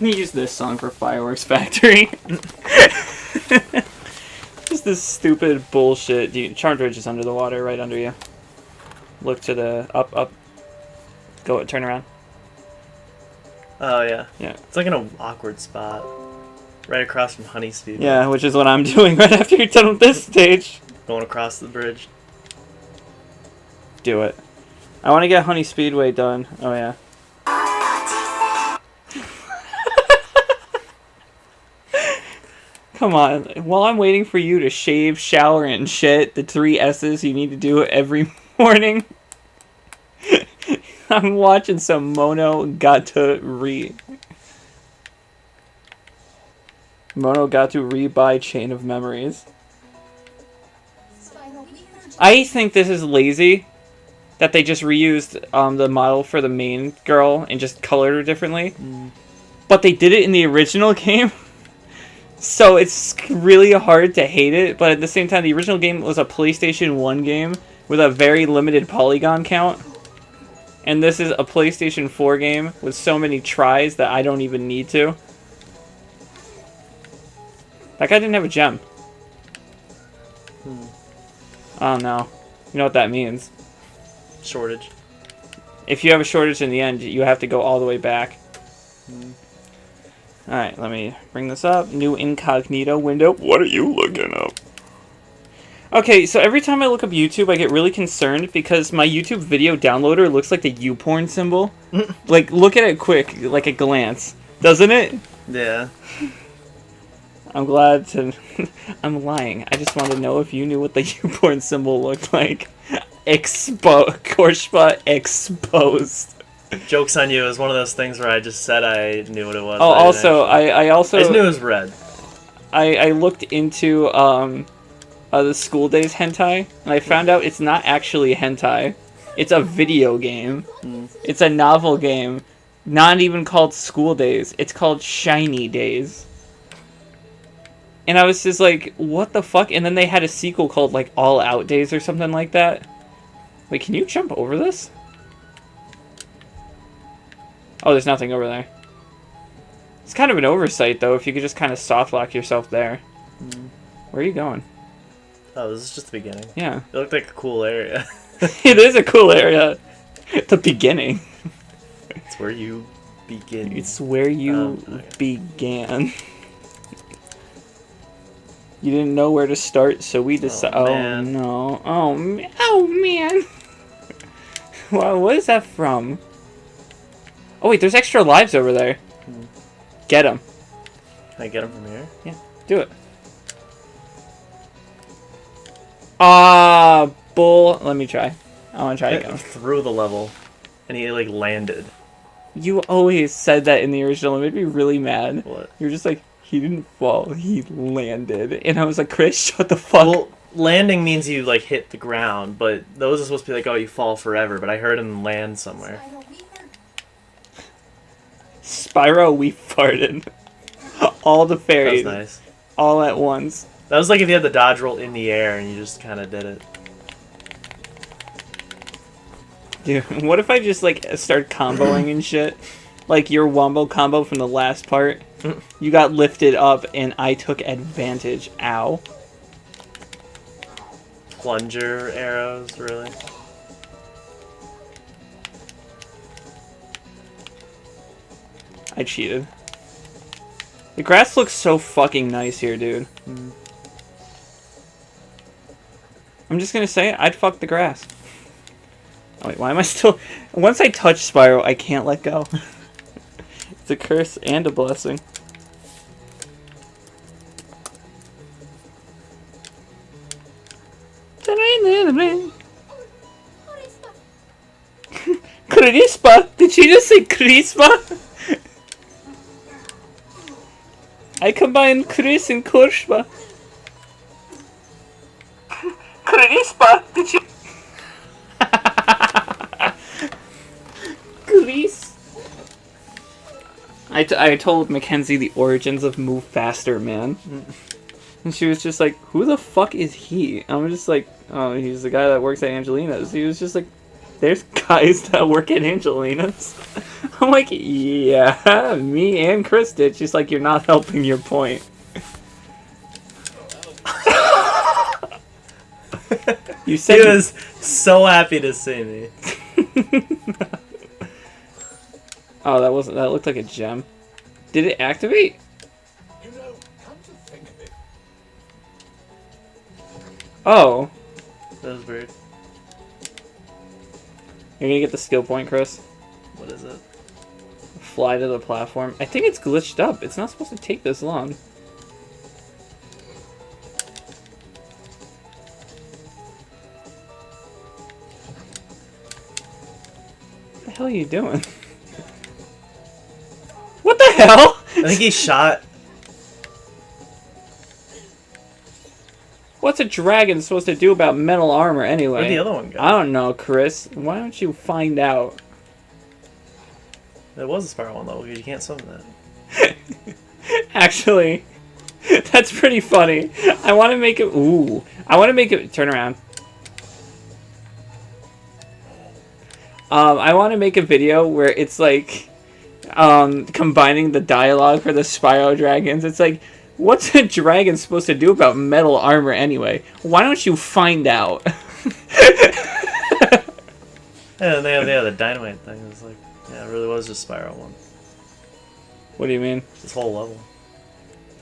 Use this song for Fireworks Factory. Just this stupid bullshit. Charmed Ridge is under the water, right under you. Look to the up. Go, turn around. Oh yeah. Yeah. It's like in an awkward spot, right across from Honey Speed. Yeah, which is what I'm doing right after you're done with this stage. Going across the bridge. Do it. I want to get Honey Speedway done. Oh yeah. Come on. While I'm waiting for you to shave, shower, and shit, the 3 S's you need to do every morning, I'm watching some Monogatari by Chain of Memories. I think this is lazy that they just reused the model for the main girl and just colored her differently. But they did it in the original game. So it's really hard to hate it, but at the same time, the original game was a PlayStation 1 game with a very limited polygon count. And this is a PlayStation 4 game with so many tries that I don't even need to. That guy didn't have a gem. Oh no. You know what that means. Shortage. If you have a shortage in the end, you have to go all the way back. Alright, let me bring this up. New incognito window. What are you looking up? Okay, so every time I look up YouTube, I get really concerned because my YouTube video downloader looks like the YouPorn symbol. Like, look at it quick, like a glance. Doesn't it? Yeah. I'm glad to... I'm lying. I just wanted to know if you knew what the YouPorn symbol looked like. Korshpa exposed. Joke's on you. It was one of those things where I just said I knew what it was. Oh, also, I also... I just knew it was red. I looked into the School Days hentai, and I found out it's not actually hentai. It's a video game. It's a novel game. Not even called School Days. It's called Shiny Days. And I was just like, what the fuck? And then they had a sequel called, like, All Out Days or something like that. Wait, can you jump over this? Oh, there's nothing over there. It's kind of an oversight, though, if you could just kind of soft lock yourself there. Where are you going? Oh, this is just the beginning. Yeah. It looked like a cool area. It is a cool area. The beginning. It's where you begin. It's where you began. You didn't know where to start, so we decided... Oh, no. Oh, man. Wow, what is that from? Oh, wait, there's extra lives over there. Get them. Can I get them from here? Yeah, do it. Ah, bull. Let me try. I want to try again. Through the level, and he, like, landed. You always said that in the original. It made me really mad. What? You were just like, he didn't fall, he landed. And I was like, Chris, shut the fuck. Well, landing means you, like, hit the ground, but those are supposed to be like, oh, you fall forever, but I heard him land somewhere. Spyro, we farted. All the fairies. That was nice. All at once. That was like if you had the dodge roll in the air and you just kind of did it. Dude, what if I just, like, start comboing and shit? Like your wombo combo from the last part. You got lifted up and I took advantage. Ow. Plunger arrows, really? I cheated. The grass looks so fucking nice here, dude. I'm just gonna say, I'd fuck the grass. Oh, wait, why am I still... Once I touch Spyro, I can't let go. It's a curse and a blessing. Crispa? Did she just say Crispa? I combine Chris and Korshpa. Crispa? Did you... Chris? I told Mackenzie the origins of Move Faster, man. And she was just like, who the fuck is he? And I'm just like, oh, he's the guy that works at Angelina's. He was just like, there's guys that work at Angelina's. I'm like, yeah, me and Chris did. She's like, you're not helping your point. You said he was so happy to see me. Oh, that looked like a gem. Did it activate? You know, come to think of it, Oh. That was weird. You're gonna get the skill point, Chris. What is it? Fly to the platform. I think it's glitched up. It's not supposed to take this long. What the hell are you doing? What the hell? I think he shot. What's a dragon supposed to do about metal armor anyway? Where'd the other one go? I don't know, Chris. Why don't you find out? There was a Spyro one though. You can't summon that. Actually, that's pretty funny. I want to make it. Ooh, I want to make it. Turn around. I want to make a video where it's like, combining the dialogue for the Spyro dragons. It's like, what's a dragon supposed to do about metal armor anyway? Why don't you find out? Yeah, they have the dynamite thing. It's like, yeah, it really was just Spyro one. What do you mean? This whole level.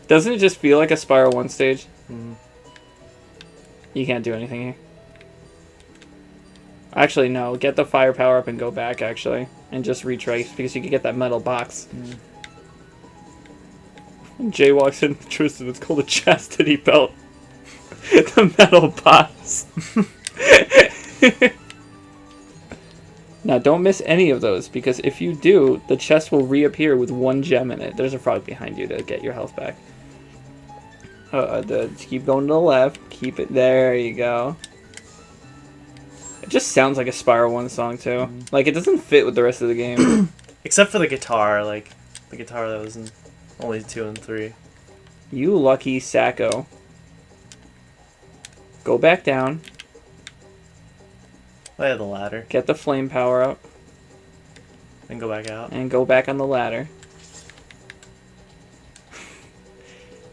Doesn't it just feel like a Spyro 1 stage? Mm-hmm. You can't do anything here. Actually, no. Get the fire power up and go back, actually. And just retrace, because you can get that metal box. Jay walks in, Tristan, it's called a chastity belt. The metal box. Now, don't miss any of those, because if you do, the chest will reappear with 1 gem in it. There's a frog behind you to get your health back. Keep going to the left. Keep it. There you go. It just sounds like a Spyro 1 song, too. Like, it doesn't fit with the rest of the game. Except for the guitar, like, the guitar that was in only 2 and 3. You lucky sacco. Go back down. I had the ladder. Get the flame power up. And go back out. And go back on the ladder.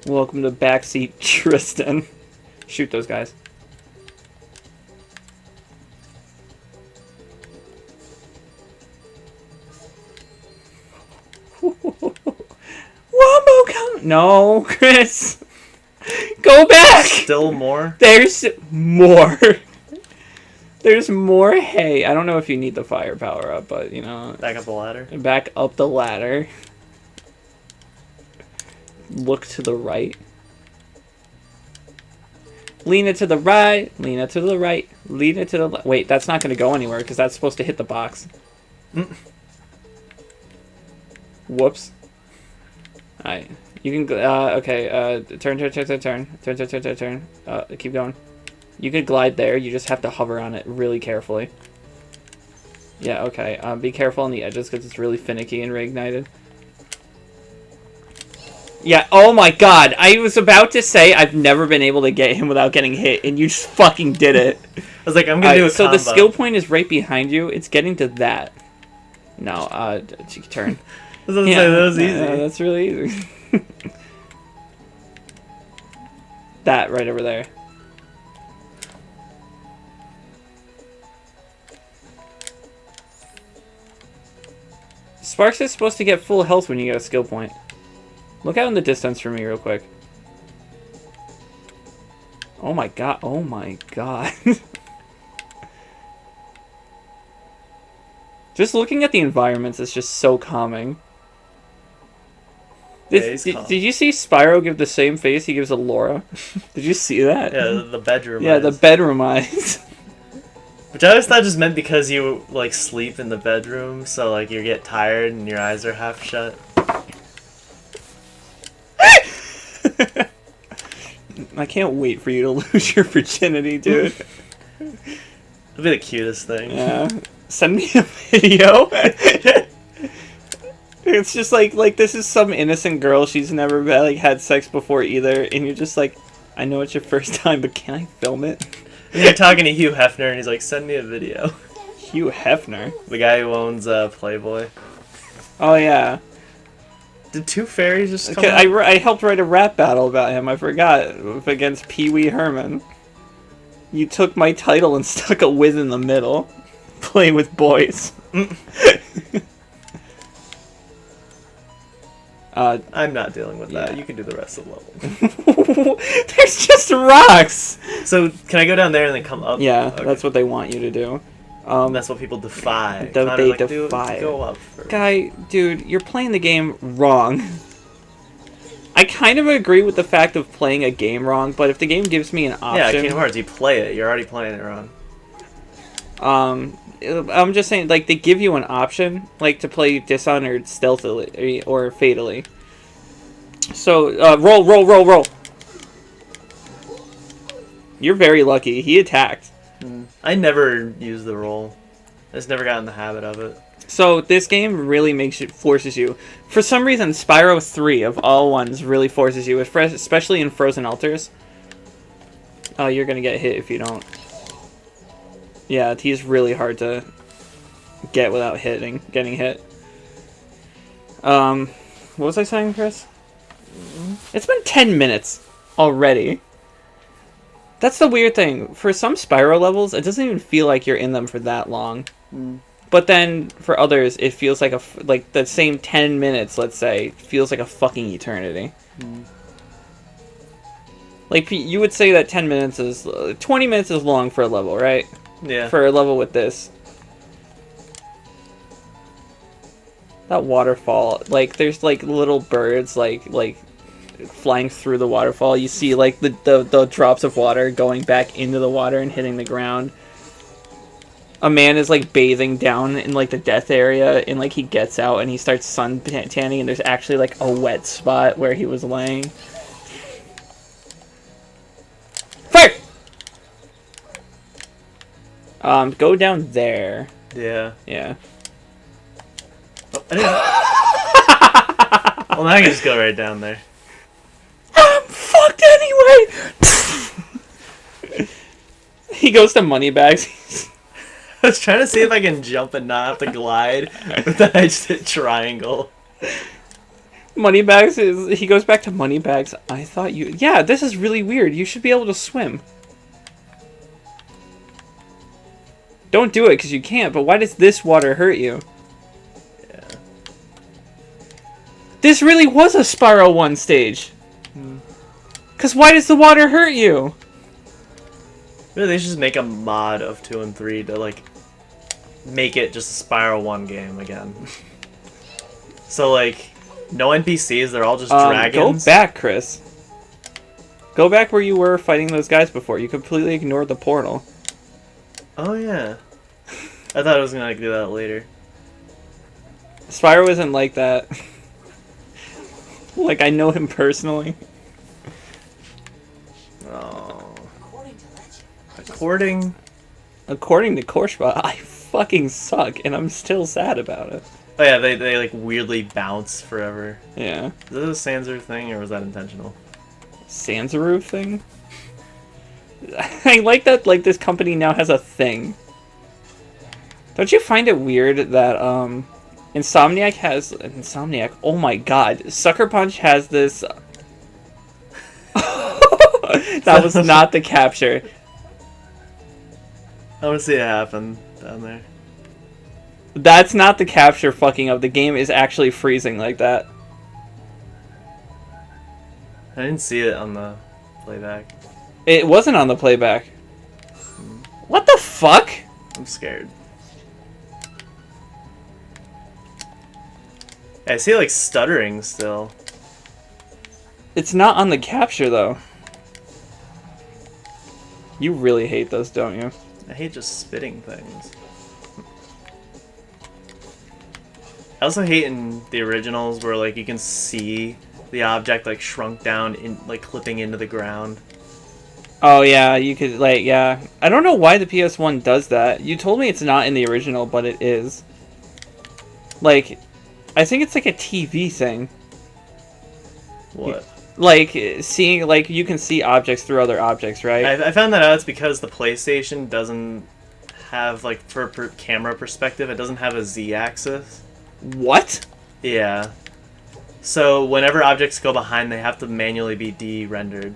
Welcome to Backseat Tristan. Shoot those guys. Wombo come. No, Chris. Go back. Still more? There's more. There's more hay. I don't know if you need the fire power up, but you know. Back up the ladder? Back up the ladder. Look to the right. Lean it to the right. Lean it to the right. Lean it to the left. Wait, that's not going to go anywhere because that's supposed to hit the box. Whoops. Alright. You can, okay, turn. Keep going. You could glide there, you just have to hover on it really carefully. Yeah, okay. Be careful on the edges because it's really finicky and reignited. Yeah, oh my god, I was about to say I've never been able to get him without getting hit, and you just fucking did it. I was like, I'm gonna do a so combo. the skill point is right behind you, it's getting to that. No, turn. I was gonna say, that was easy. That's really easy. That right over there. Sparks is supposed to get full health when you get a skill point. Look out in the distance for me real quick. Oh my god. Oh my god. Just looking at the environments is just so calming. Did you see Spyro give the same face he gives to Laura? Did you see that? Yeah, the bedroom Yeah, eyes. the bedroom eyes. Which I always thought just meant because you, like, sleep in the bedroom, so, like, you get tired and your eyes are half shut. I can't wait for you to lose your virginity, dude. It'll be the cutest thing. Yeah. Send me a video. It's just like this is some innocent girl. She's never like had sex before either, and you're just like, I know it's your first time, but can I film it? And you're talking to Hugh Hefner, and he's like, send me a video. Hugh Hefner? The guy who owns Playboy. Oh yeah. Did two fairies just come Okay, out? I helped write a rap battle about him. I forgot, against Pee Wee Herman. You took my title and stuck a whiz in the middle. Play with boys. I'm not dealing with that. Yeah. You can do the rest of the level. There's just rocks. So, can I go down there and then come up? Yeah, Okay. that's what they want you to do. That's what people defy. They Connor's like, defy. Go up first. Guy, dude, you're playing the game wrong. I kind of agree with the fact of playing a game wrong, but if the game gives me an Yeah, option, Kingdom Hearts, you play it. You're already playing it wrong. I'm just saying, like, they give you an option, like, to play Dishonored stealthily or fatally. So, roll. You're very lucky. He attacked. I never use the roll. I just never got in the habit of it. So this game really forces you. For some reason, Spyro 3 of all ones really forces you, especially in Frozen Altars. Oh, you're gonna get hit if you don't. Yeah, he's really hard to get without getting hit. What was I saying, Chris? It's been 10 minutes already. That's the weird thing. For some Spyro levels, it doesn't even feel like you're in them for that long. But then for others, it feels like like the same 10 minutes, let's say, feels like a fucking eternity. Like, you would say that 10 minutes is... 20 minutes is long for a level, right? Yeah. For a level with this. That waterfall, like, there's, like, little birds, like flying through the waterfall. You see, like, the drops of water going back into the water and hitting the ground. A man is, like, bathing down in, like, the death area, and, like, he gets out and he starts sun tanning, and there's actually, like, a wet spot where he was laying. Fire! Go down there. Yeah. Yeah. Oh, I didn't... Well, now I can just go right down there. I'm fucked anyway! He goes to Moneybags. I was trying to see if I can jump and not have to glide, but then I just hit triangle. He goes back to Moneybags. I thought you... Yeah, this is really weird. You should be able to swim. Don't do it, because you can't, but why does this water hurt you? Yeah. This really was a Spyro 1 stage. Because why does the water hurt you? Really, they should just make a mod of 2 and 3 to, like, make it just a Spyro 1 game again. So, like, no NPCs, they're all just dragons. Go back, Chris. Go back where you were fighting those guys before. You completely ignored the portal. Oh, yeah. I thought I was gonna, like, do that later. Spyro isn't like that. Like, I know him personally. Oh. According to legend, According... According to Korshba, I fucking suck, and I'm still sad about it. Oh, yeah, they like, weirdly bounce forever. Yeah. Is this a Sanser thing, or was that intentional? Sanzaru thing? I like that, like, this company now has a thing. Don't you find it weird that, Insomniac, oh my god, Sucker Punch has this... That was not the capture. I want to see it happen down there. That's not the capture fucking up. The game is actually freezing like that. I didn't see it on the playback. It wasn't on the playback. What the fuck? I'm scared. I see it, like, stuttering still. It's not on the capture, though. You really hate those, don't you? I hate just spitting things. I also hate in the originals where, like, you can see the object, like, shrunk down, like, clipping into the ground. Oh, yeah, you could, like, yeah. I don't know why the PS1 does that. You told me it's not in the original, but it is. Like, I think it's like a TV thing. What? Like, seeing, like, you can see objects through other objects, right? I found that out. It's because the PlayStation doesn't have, like, for camera perspective, it doesn't have a Z-axis. What? Yeah. So whenever objects go behind, they have to manually be de-rendered.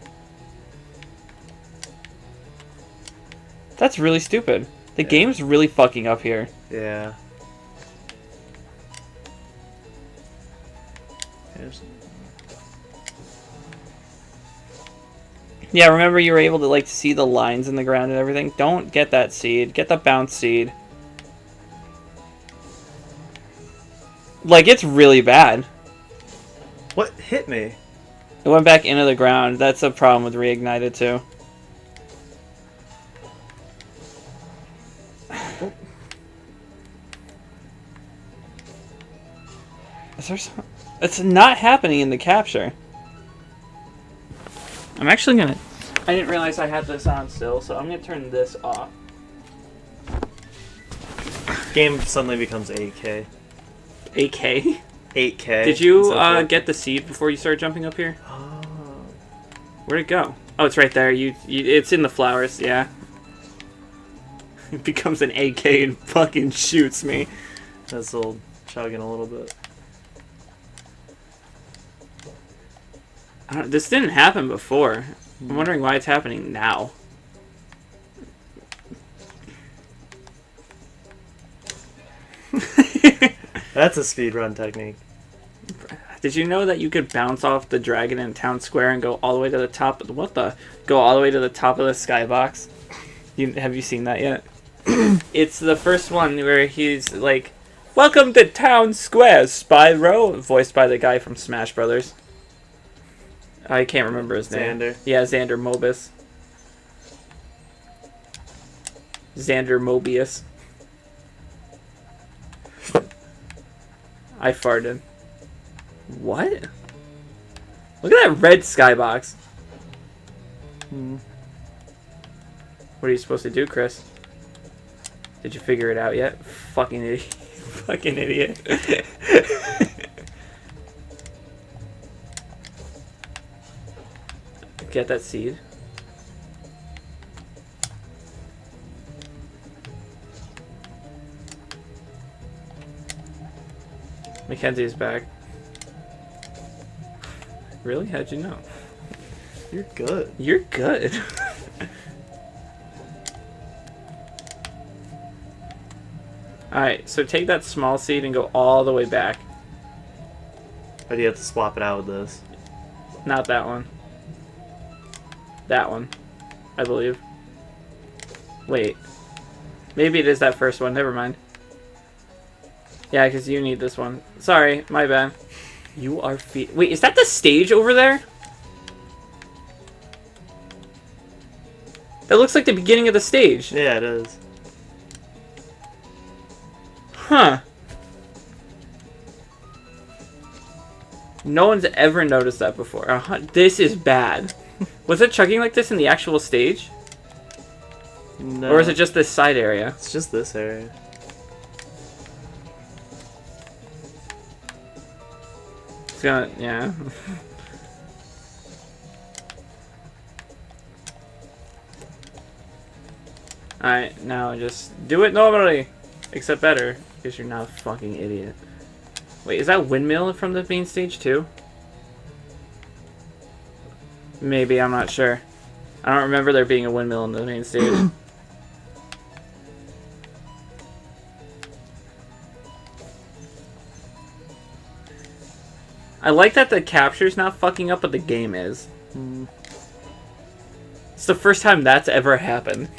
That's really stupid. The Yeah. game's really fucking up here. Yeah. Here's- Yeah, remember you were able to like see the lines in the ground and everything? Don't get that seed. Get the bounce seed. Like, it's really bad. What hit me? It went back into the ground. That's a problem with Reignited too. Is there some... It's not happening in the capture. I'm actually gonna... I didn't realize I had this on still, so I'm gonna turn this off. Game suddenly becomes 8K. 8K? 8K. Did you instead of 4K. get the seed before you started jumping up here? Oh. Where'd it go? Oh, it's right there. It's in the flowers, yeah. It becomes an AK and fucking shoots me. That's still chugging a little bit. This didn't happen before. I'm wondering why it's happening now. That's a speedrun technique. Did you know that you could bounce off the dragon in town square and go all the way to the top of the... What the? Go all the way to the top of the skybox? Have you seen that yet? It's the first one where he's like, "Welcome to town square, Spyro," voiced by the guy from Smash Brothers. I can't remember his name. Xander. Yeah, Xander Mobius. Xander Mobius. I farted. What? Look at that red skybox. What are you supposed to do, Chris? Did you figure it out yet? Fucking idiot. Fucking idiot. Get that seed. Mackenzie's back. Really? How'd you know? You're good. You're good. Alright, so take that small seed and go all the way back. But you have to swap it out with this. Not that one. That one, I believe. Wait. Maybe it is that first one. Never mind. Yeah, because you need this one. Sorry, my bad. You are Wait, is that the stage over there? That looks like the beginning of the stage. Yeah, it is. Huh. No one's ever noticed that before. This is bad. Was it chugging like this in the actual stage? No. Or is it just this side area? It's just this area. It's gonna, yeah. Alright, now just do it normally. Except better, because you're not a fucking idiot. Wait, is that windmill from the main stage too? Maybe, I'm not sure. I don't remember there being a windmill in the main stage. I like that the capture's not fucking up, but the game is. It's the first time that's ever happened.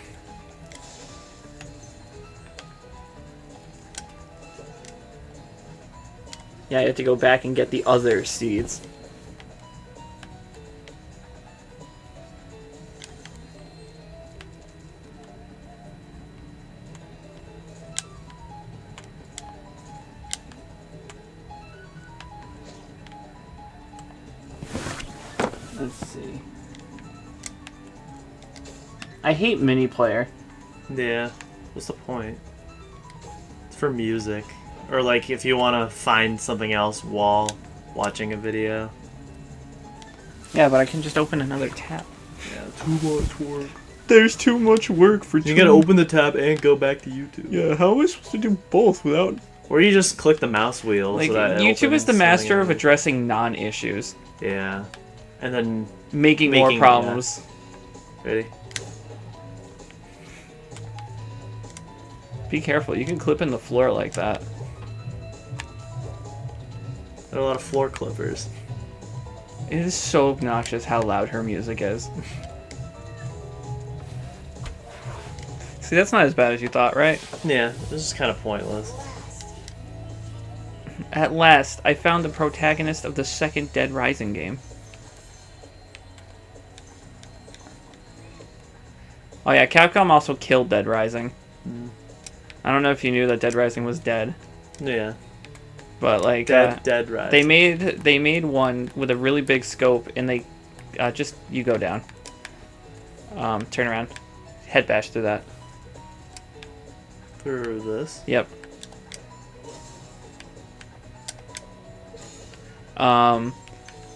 Yeah, you have to go back and get the other seeds. Let's see. I hate mini player. Yeah. What's the point? It's for music. Or like if you want to find something else while watching a video. Yeah, but I can just open another tab. Yeah, too much work. There's too much work for You gotta open the tab and go back to YouTube. Yeah, how am I supposed to do both without Or you just click the mouse wheel. Like So that it YouTube is opens the master of something addressing non-issues, in- Yeah. And then making more Making- problems. ready. Be careful, you can clip in the floor like that. There are a lot of floor clippers. It is so obnoxious how loud her music is. See, that's not as bad as you thought, right? Yeah, this is kind of pointless. At last, I found the protagonist of the second Dead Rising game. Oh yeah, Capcom also killed Dead Rising. I don't know if you knew that Dead Rising was dead, Yeah. but like Dead Rise. they made one with a really big scope, and they just you go down, turn around, head bash through that. Through this. Yep.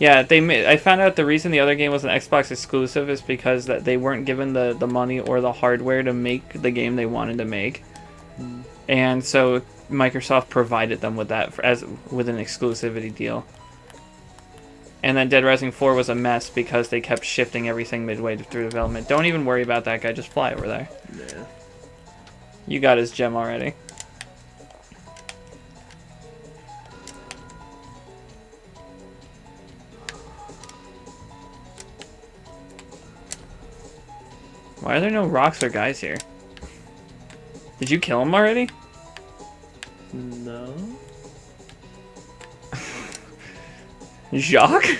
Yeah, I found out the reason the other game was an Xbox exclusive is because that they weren't given the money or the hardware to make the game they wanted to make, and so Microsoft provided them with that with an exclusivity deal. And then Dead Rising 4 was a mess because they kept shifting everything midway through development. Don't even worry about that guy. Just fly over there. Yeah. You got his gem already. Why are there no rocks or guys here? Did you kill him already? No. Jacques?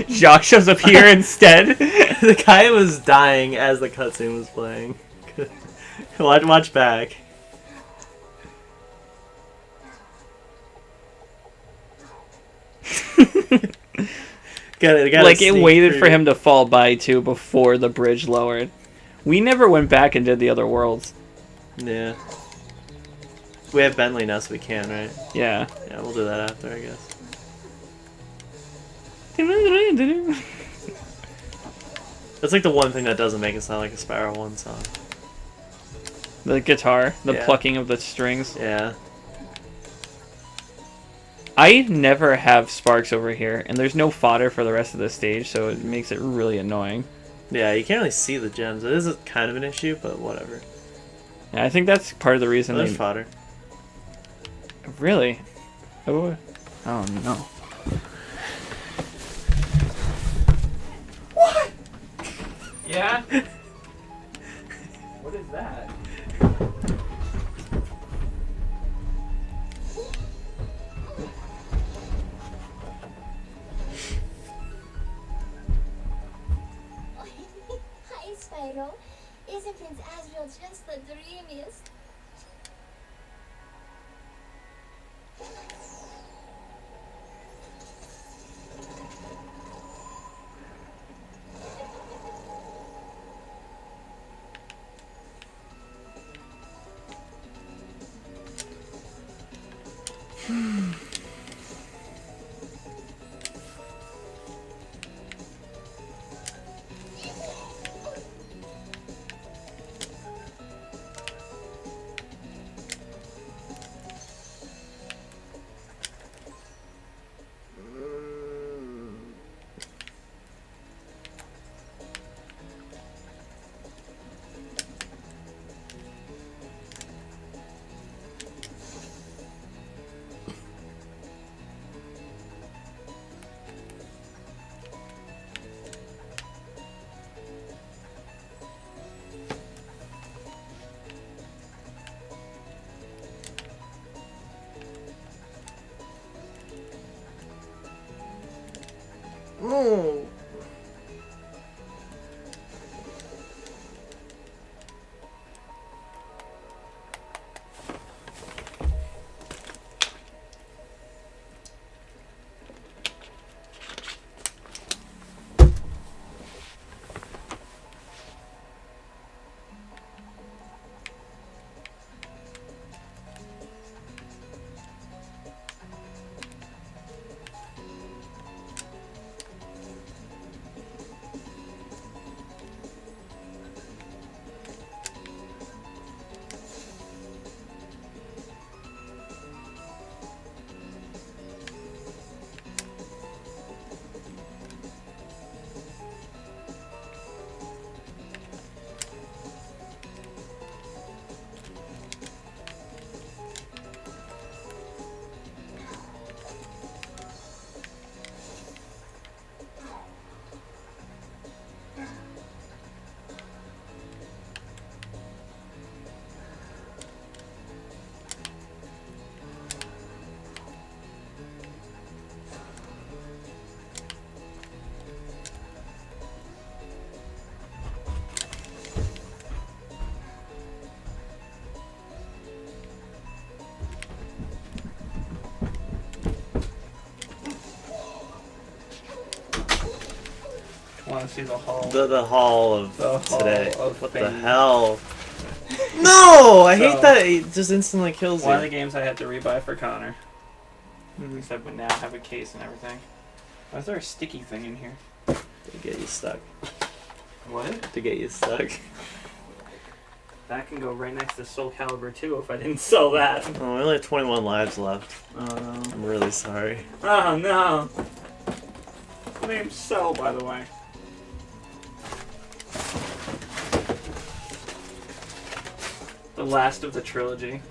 Jacques shows up here instead? The guy was dying as the cutscene was playing. Watch back. Like, it waited for him to fall by, too, before the bridge lowered. We never went back and did the other worlds. Yeah. We have Bentley now, so we can, right? Yeah. Yeah, we'll do that after, I guess. That's like the one thing that doesn't make it sound like a Spyro 1 song. The guitar, the Yeah. plucking of the strings. Yeah. I never have sparks over here, and there's no fodder for the rest of the stage, so it makes it really annoying. Yeah, you can't really see the gems. It is kind of an issue, but whatever. Yeah, I think that's part of the reason There's they... fodder. Really? Oh no. What? Yeah? What is that? Hi, Spyro. Isn't Prince Asriel just the dreamiest? Oh. Want to see the haul? The haul of The haul today. of What the fame. hell? No! I So- hate that it just instantly kills One of the you. games I had to rebuy for Connor. Except we now have a case and everything. Why is there a sticky thing in here? To get you stuck. What? To get you stuck. That can go right next to Soul Calibur 2 if I didn't sell that. Oh, we only have 21 lives left. Oh no. I'm really sorry. Oh no. Name's Cell, by the way. The last of the trilogy.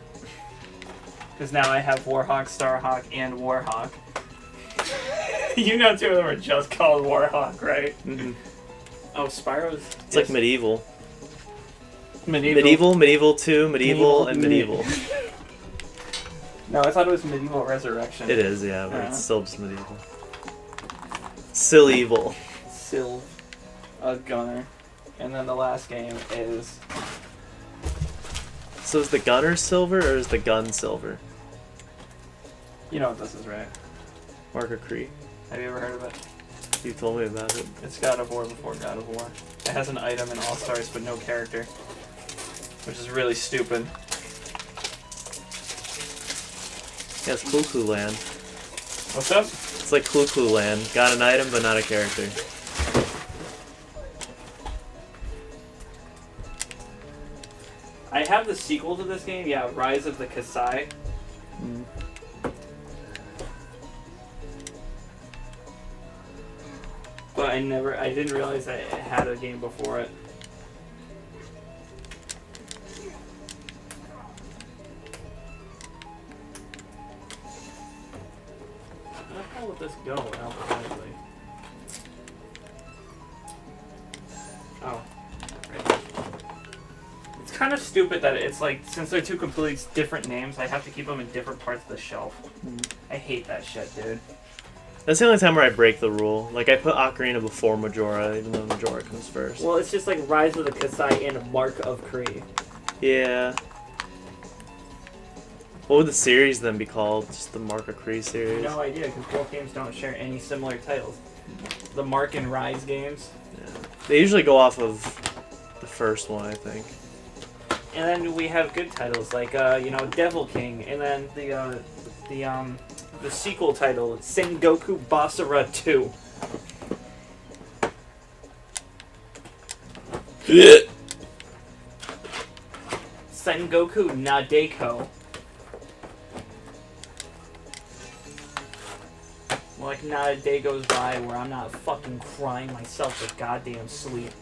Because now I have Warhawk, Starhawk, and Warhawk. You know two of them are just called Warhawk, right? Mm-hmm. Oh, Spyro's... It's like medieval. Medieval. Medieval 2, medieval, and medieval. No, I thought it was Medieval Resurrection. It is, yeah, but Yeah. it's still just medieval. Still evil. Sylv, a gunner. And then the last game is... So is the gunner silver or is the gun silver? You know what this is, right? Marker Cree. Have you ever heard of it? You told me about it. It's God of War before God of War. It has an item in All-Stars but no character. Which is really stupid. Yeah, it's Clue Land. What's up? It's like Clue Land. Got an item but not a character. I have the sequel to this game, yeah, Rise of the Kasai. But I didn't realize that it had a game before it. How the hell would this go alphabetically? Oh. Right. It's kind of stupid that it's like, since they're two completely different names, I have to keep them in different parts of the shelf. I hate that shit, dude. That's the only time where I break the rule. Like, I put Ocarina before Majora, even though Majora comes first. Well, it's just like Rise of the Kasai and Mark of Kree. Yeah. What would the series then be called? Just the Mark of Cree series? No idea, because both games don't share any similar titles. The Mark and Rise games. Yeah. They usually go off of the first one, I think. And then we have good titles like, Devil King, and then the sequel title, Sengoku Basara 2. Sengoku Nadeko. Like, not a day goes by where I'm not fucking crying myself to goddamn sleep.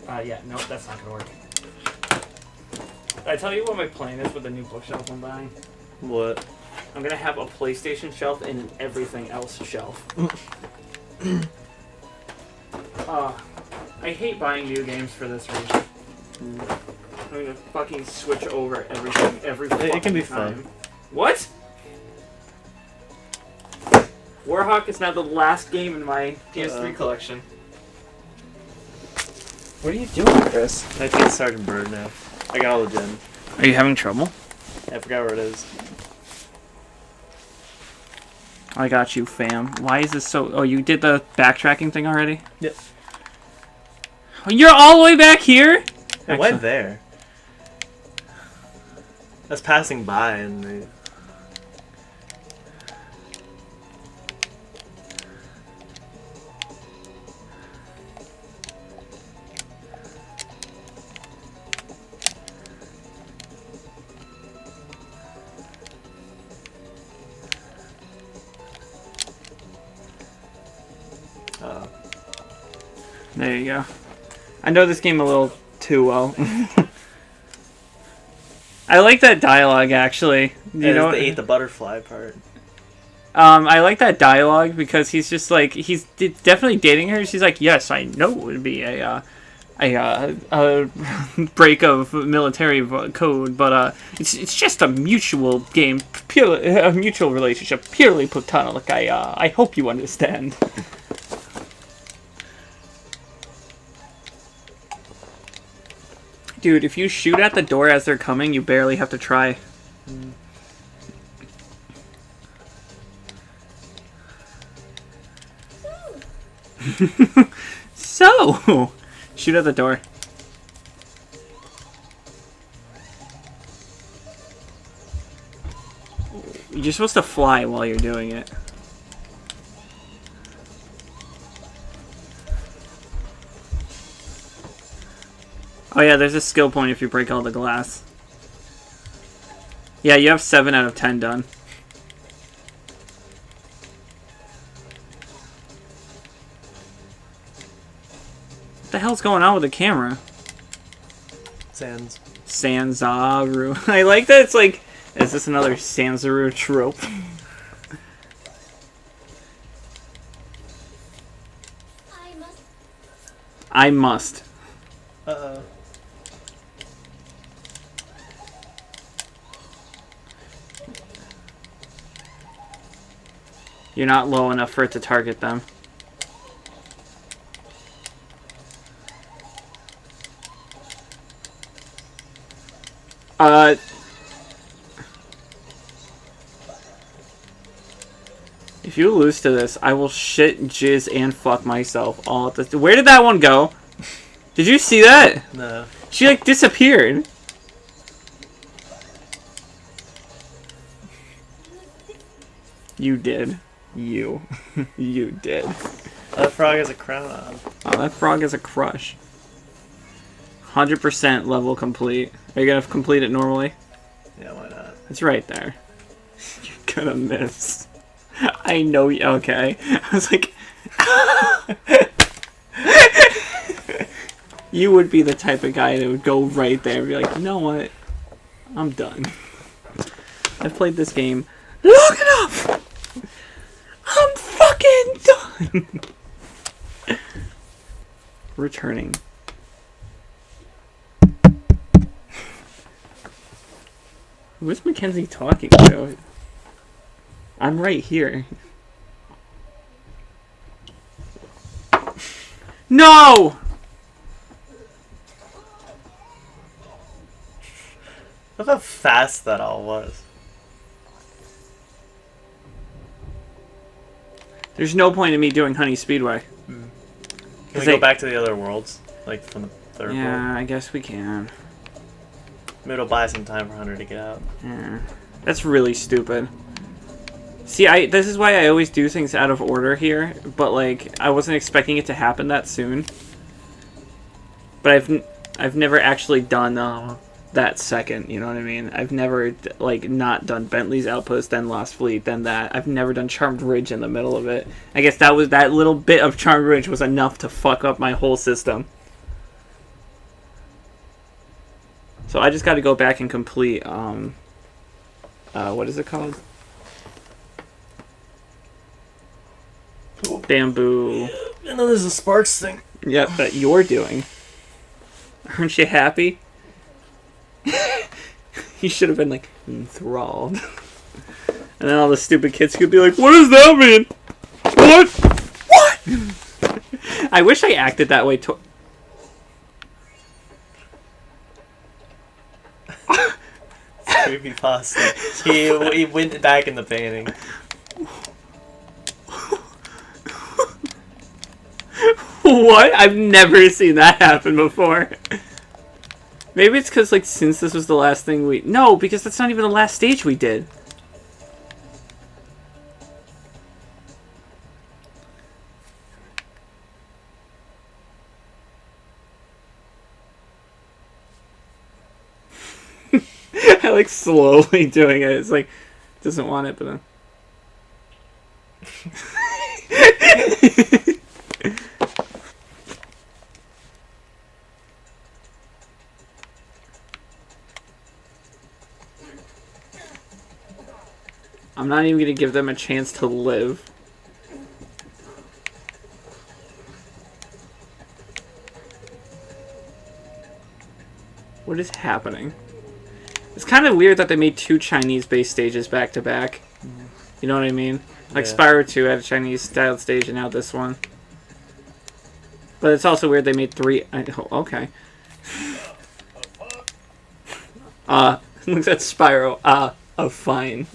Yeah, no, that's not gonna work. I tell you what my plan is with the new bookshelf I'm buying. What? I'm gonna have a PlayStation shelf and an everything else shelf. I hate buying new games for this reason. I'm gonna fucking switch over everything every fucking It can be time. fun. What? Warhawk is now the last game in my PS3 collection. What are you doing, Chris? I think it's Sergeant Bird now. I got all the gem. Are you having trouble? I forgot where it is. I got you, fam. Why is this so... Oh, you did the backtracking thing already? Yep. You're all the way back here? I went there. I was passing by and they... There you go. I know this game a little too well. I like that dialogue, actually. You know, they ate the butterfly part. I like that dialogue because he's just like, he's definitely dating her. She's like, yes, I know it would be a break of military code, but it's just a mutual game, a mutual relationship, purely platonic. I hope you understand. Dude, if you shoot at the door as they're coming, you barely have to try. So, shoot at the door. You're supposed to fly while you're doing it. Oh yeah, there's a skill point if you break all the glass. Yeah, you have 7 out of 10 done. What the hell's going on with the camera? Sans. Sanzaru. I like that it's like, is this another Sanzaru trope? I must. Uh-oh. You're not low enough for it to target them. If you lose to this, I will shit, jizz, and fuck myself all at the... Where did that one go? Did you see that? No. She, like, disappeared. You did. You. You did. That frog has a crown on. Oh, that frog is a crush. 100% level complete. Are you gonna complete it normally? Yeah, why not? It's right there. You're gonna miss. I know you. Okay. I was like... You would be the type of guy that would go right there and be like, you know what? I'm done. I've played this game long enough! I'm fucking done! Returning. Who's Mackenzie talking to? I'm right here. No! Look how fast that all was. There's no point in me doing Honey Speedway. Can we go back to the other worlds? Like from the third Yeah, world? I guess we can. Maybe it'll buy some time for Hunter to get out. Yeah. That's really stupid. See, this is why I always do things out of order here, but like I wasn't expecting it to happen that soon. But I've never actually done that second, you know what I mean? I've never like not done Bentley's Outpost, then Lost Fleet, then that. I've never done Charmed Ridge in the middle of it. I guess that little bit of Charmed Ridge was enough to fuck up my whole system. So I just got to go back and complete what is it called? Bamboo. I know there's a Sparks thing. Yep, that you're doing. Aren't you happy? You should have been like enthralled. And then all the stupid kids could be like, what does that mean? What? What? I wish I acted that way to... Creepypasta. He went back in the painting. What? I've never seen that happen before. Maybe it's because, like, since this was the last thing we... No, because that's not even the last stage we did. I like slowly doing it. It's like, doesn't want it, but then... I'm not even gonna give them a chance to live. What is happening? It's kind of weird that they made 2 Chinese-based stages back to back. You know what I mean? Like Yeah. Spyro 2 had a Chinese-styled stage, and now this one. But it's also weird they made 3... Oh, okay. Looks at Spyro. Fine.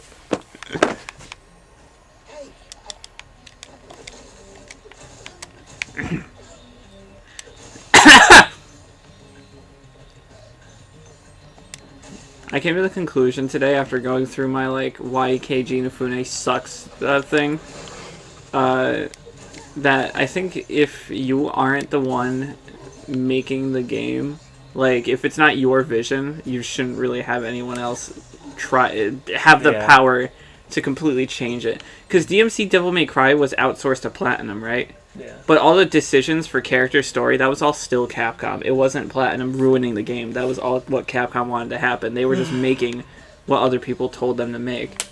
I came to the conclusion today after going through my like why Keiji Inafune sucks thing that I think if you aren't the one making the game, like if it's not your vision, you shouldn't really have anyone else have the power to completely change it. Because DMC Devil May Cry was outsourced to Platinum, right? Yeah. But all the decisions for character story, that was all still Capcom. It wasn't Platinum ruining the game. That was all what Capcom wanted to happen. They were just making what other people told them to make.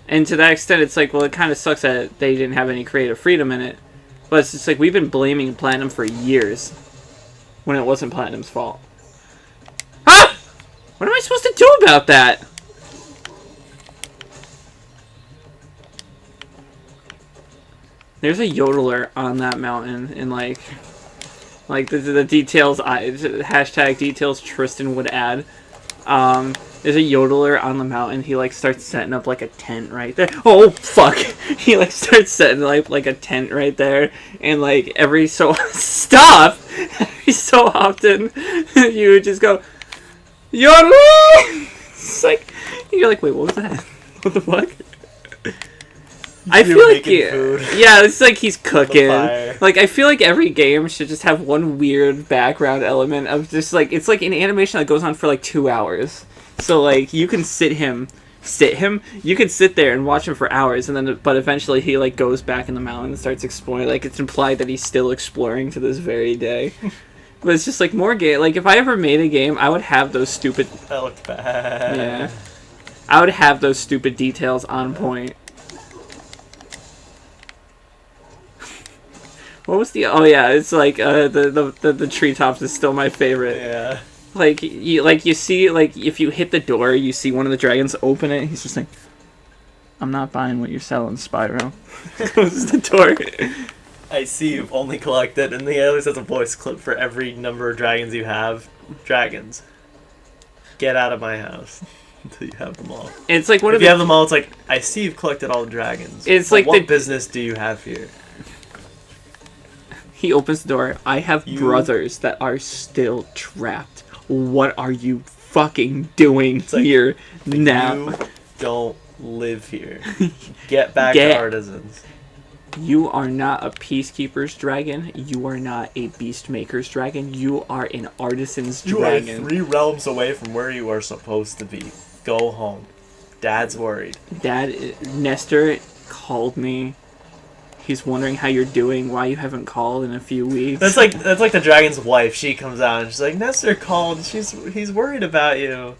And to that extent, it's like, well, it kind of sucks that they didn't have any creative freedom in it. But it's just like, we've been blaming Platinum for years when it wasn't Platinum's fault. Ah! What am I supposed to do about that? There's a yodeler on that mountain, and like the details, hashtag details Tristan would add. There's a yodeler on the mountain. He like starts setting up like a tent right there. Oh fuck! He like starts setting up like a tent right there, and like every so often you would just go yodel. It's like you're like, wait, what was that? What the fuck? I feel like yeah, it's like he's cooking. Like I feel like every game should just have one weird background element of just like it's like an animation that goes on for like 2 hours. So like you can you can sit there and watch him for hours, and then but eventually he like goes back in the mountain and starts exploring. Like it's implied that he's still exploring to this very day. But it's just like more game. Like if I ever made a game, I would have those stupid. That looked bad. Yeah, I would have those stupid details on point. What was the? Oh yeah, it's like the treetops is still my favorite. Yeah. Like you see like if you hit the door, you see one of the dragons open it. He's just like, I'm not buying what you're selling, Spyro. Closes the door. I see you've only collected, and the always has a voice clip for every number of dragons you have. Dragons, get out of my house until you have them all. It's like if you have them all, it's like I see you've collected all the dragons. It's but like what business do you have here? He opens the door. I have brothers that are still trapped. What are you fucking doing here now? You don't live here. Get back to artisans. You are not a peacekeeper's dragon. You are not a beastmaker's dragon. You are an artisan's dragon. You are 3 realms away from where you are supposed to be. Go home. Dad's worried. Nestor called me. He's wondering how you're doing, why you haven't called in a few weeks. That's like the dragon's wife. She comes out and she's like, Nestor called. He's worried about you.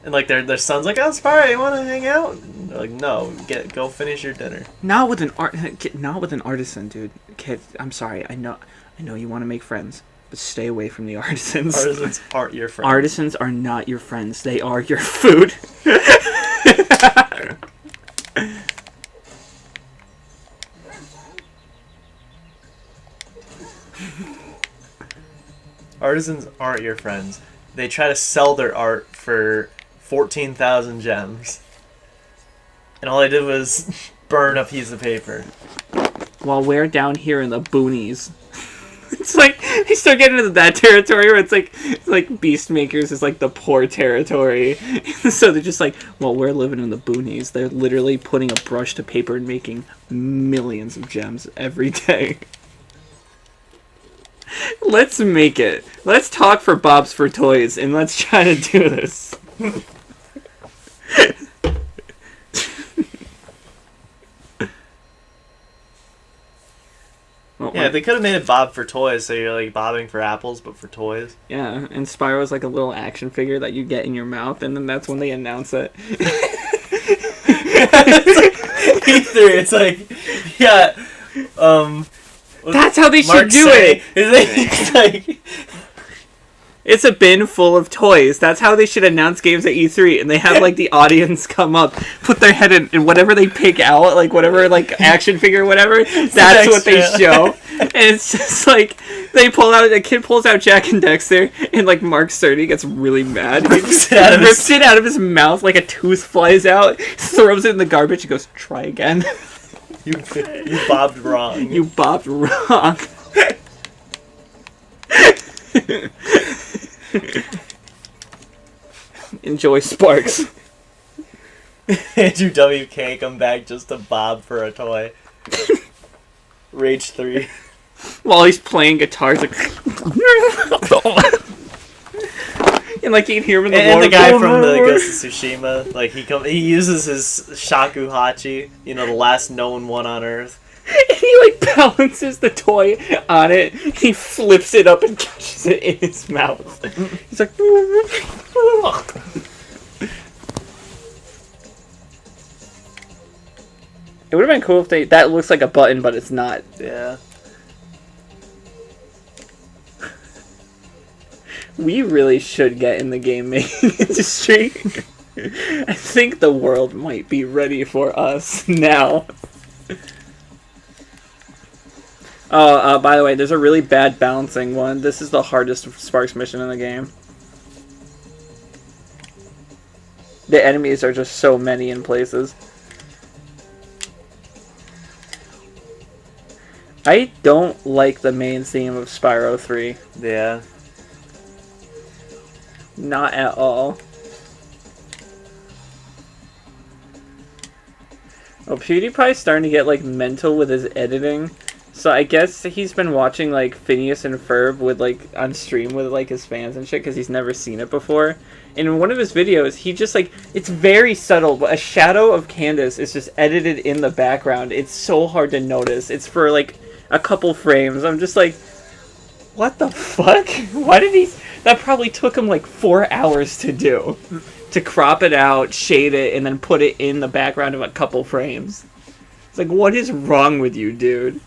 And like their son's like, oh, Spyro, you want to hang out? And they're like, no, go finish your dinner. Not with an artisan, dude. Kid, I'm sorry. I know you want to make friends, but stay away from the artisans. Artisans aren't your friends. Artisans are not your friends. They are your food. Artisans aren't your friends. They try to sell their art for 14,000 gems. And all I did was burn a piece of paper. While we're down here in the boonies. It's like, they start getting into that territory where it's like Beastmakers is like the poor territory. So they're just like, well, we're living in the boonies. They're literally putting a brush to paper and making millions of gems every day. Let's make it. Let's talk for Bob's for Toys, and let's try to do this. Yeah, they could have made it Bob for Toys, so you're like bobbing for apples, but for toys. Yeah, and Spyro's like a little action figure that you get in your mouth, and then that's when they announce it. It's like E3. It's like, yeah. That's how they should do it. It's like, it's a bin full of toys. That's how they should announce games at E3, and they have like the audience come up, put their head in, and whatever they pick out, like whatever like action figure, or whatever, that's what they show. And it's just like a kid pulls out Jack and Dexter, and like Mark Cerny gets really mad. He rips it out of his mouth, like a tooth flies out, throws it in the garbage, and goes, "Try again." You bobbed wrong. You bobbed wrong. Enjoy Sparks. Andrew WK come back just to bob for a toy. Rage 3. While he's playing guitar, he's like... and like you can hear him in the And water. the guy from the Ghost of Tsushima, like he uses his shakuhachi, you know, the last known one on Earth. And he like balances the toy on it. He flips it up and catches it in his mouth. He's like... It would have been cool if they... That looks like a button, but it's not. Yeah. We really should get in the game making industry. I think the world might be ready for us now. Oh, by the way, there's a really bad balancing one. This is the hardest Sparks mission in the game. The enemies are just so many in places. I don't like the main theme of Spyro 3. Yeah. Not at all. Oh, PewDiePie's starting to get, like, mental with his editing. So I guess he's been watching, like, Phineas and Ferb with, like, on stream with, like, his fans and shit, because he's never seen it before. And in one of his videos, he just, like, it's very subtle, but a shadow of Candace is just edited in the background. It's so hard to notice. It's for, like, a couple frames. I'm just like, what the fuck? Why did he... That probably took him like 4 hours to do. To crop it out, shade it, and then put it in the background of a couple frames. It's like, what is wrong with you, dude?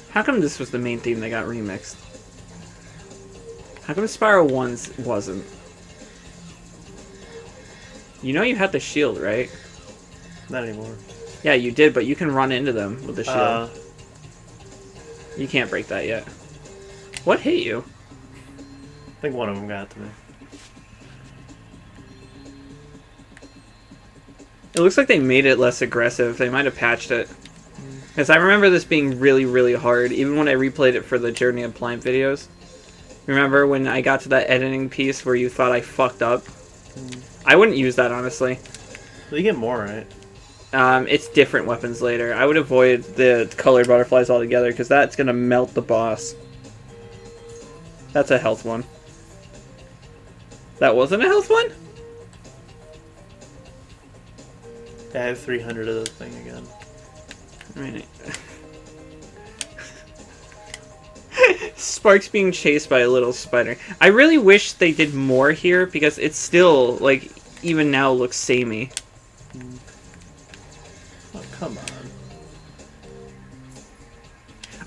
How come this was the main theme that got remixed? How come Spyro 1's wasn't? You know you had the shield, right? Not anymore. Yeah, you did, but you can run into them with the shield. You can't break that yet. What hit you? I think one of them got to me. It looks like they made it less aggressive. They might have patched it. Because I remember this being really, really hard, even when I replayed it for the Journey of Blind videos. Remember when I got to that editing piece where you thought I fucked up? I wouldn't use that, honestly. Well, you get more, right? It's different weapons later. I would avoid the colored butterflies altogether, because that's going to melt the boss. That's a health one. That wasn't a health one? Yeah, I have 300 of the thing again. Right. Sparks being chased by a little spider. I really wish they did more here, because it's still, like, even now looks samey. Oh, come on.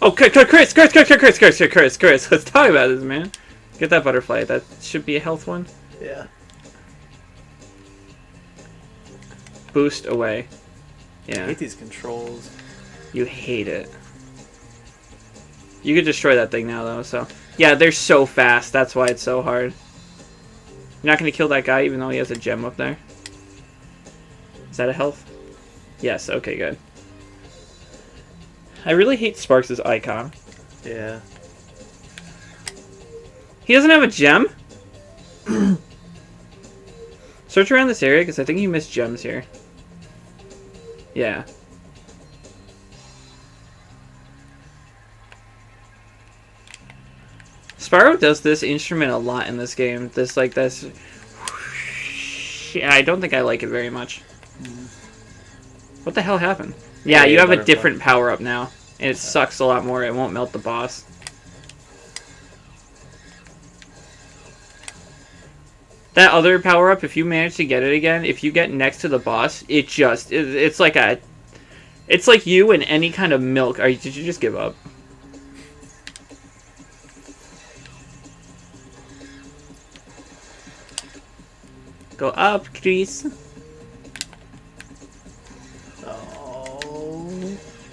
Oh, Chris! Let's talk about this, man. Get that butterfly. That should be a health one. Yeah. Boost away. I Yeah. hate these controls. You hate it. You could destroy that thing now, though, so... Yeah, they're so fast. That's why it's so hard. You're not going to kill that guy, even though he has a gem up there? Is that a health? Yes, okay, good. I really hate Sparks' icon. Yeah. He doesn't have a gem? Search around this area, because I think you missed gems here. Yeah. Spyro does this instrument a lot in this game. This, like, this... Yeah, I don't think I like it very much. What the hell happened? Yeah, you have a different power-up now. And it sucks a lot more. It won't melt the boss. That other power-up, if you manage to get it again, if you get next to the boss, it's like a... It's like you and any kind of milk. Did you just give up? Go up, Chris.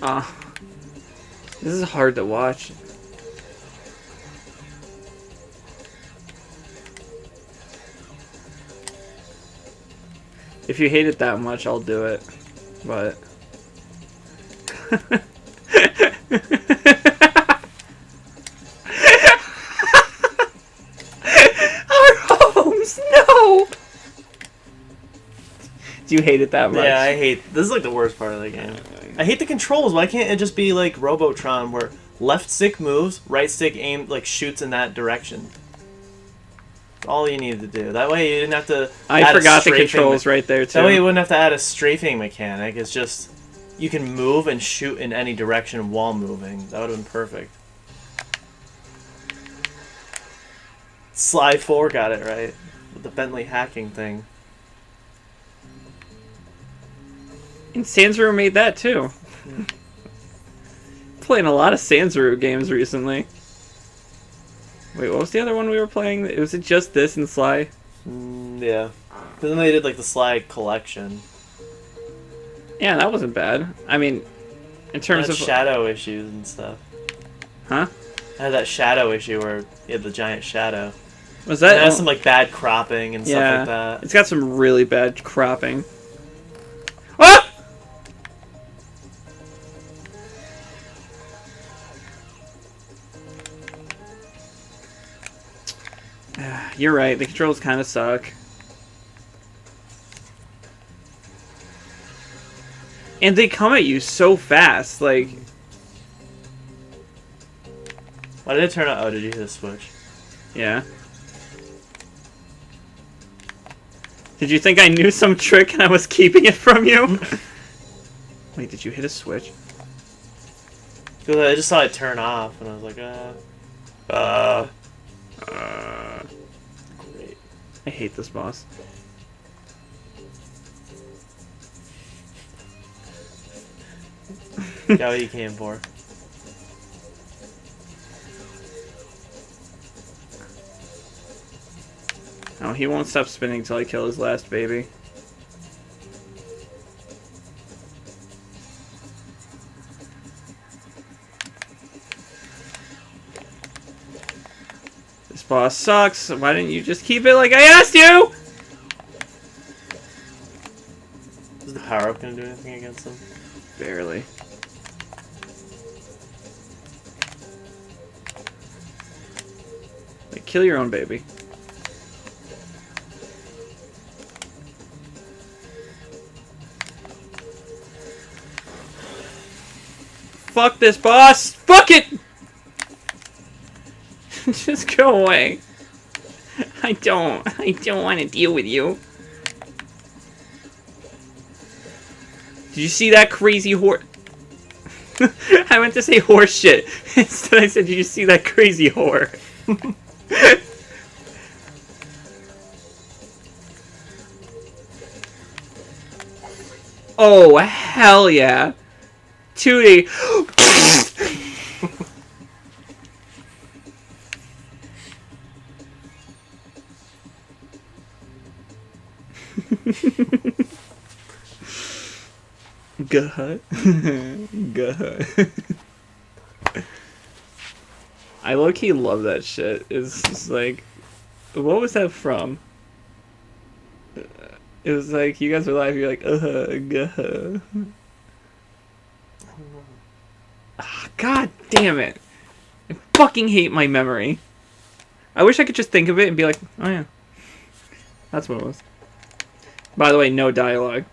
Oh. This is hard to watch. If you hate it that much, I'll do it. But our homes, no. Do you hate it that much? Yeah, I hate. This is like the worst part of the game. I hate the controls. Why can't it just be like Robotron, where left stick moves, right stick aim like shoots in that direction? That's all you needed to do. That way you didn't have to. I forgot the controls right there too. That way you wouldn't have to add a strafing mechanic. It's just you can move and shoot in any direction while moving. That would have been perfect. Sly 4 got it right with the Bentley hacking thing. And Sanzuru made that too. Playing a lot of Sanzuru games recently. Wait, what was the other one we were playing? Was it just this and Sly? Yeah. Because then they did like the Sly collection. Yeah, that wasn't bad. I mean, in terms of shadow issues and stuff. Huh? I had that shadow issue where you had the giant shadow. Was that? It has some like bad cropping and stuff yeah, like that. It's got some really bad cropping. Ah! You're right, the controls kind of suck. And they come at you so fast, like... Why did it turn out? Oh, did you hit a switch? Yeah. Did you think I knew some trick and I was keeping it from you? Wait, did you hit a switch? Because I just saw it turn off, and I was like, Great. I hate this boss. Got what you came for. Oh, he won't stop spinning till I kill his last baby. This boss sucks. Why didn't you just keep it like I asked you? Is the power up gonna do anything against him? Barely. Like, kill your own baby. Fuck this boss! Fuck it! Just go away. I don't want to deal with you. Did you see that crazy horse? I meant to say horse shit. Instead I said, did you see that crazy whore? Oh, hell yeah. 2D. Guh. Guh. I low-key love that shit. It's just like, what was that from? It was like, you guys are live, you're like, guh. Oh, God damn it. I fucking hate my memory. I wish I could just think of it and be like, oh yeah. That's what it was. By the way, no dialogue.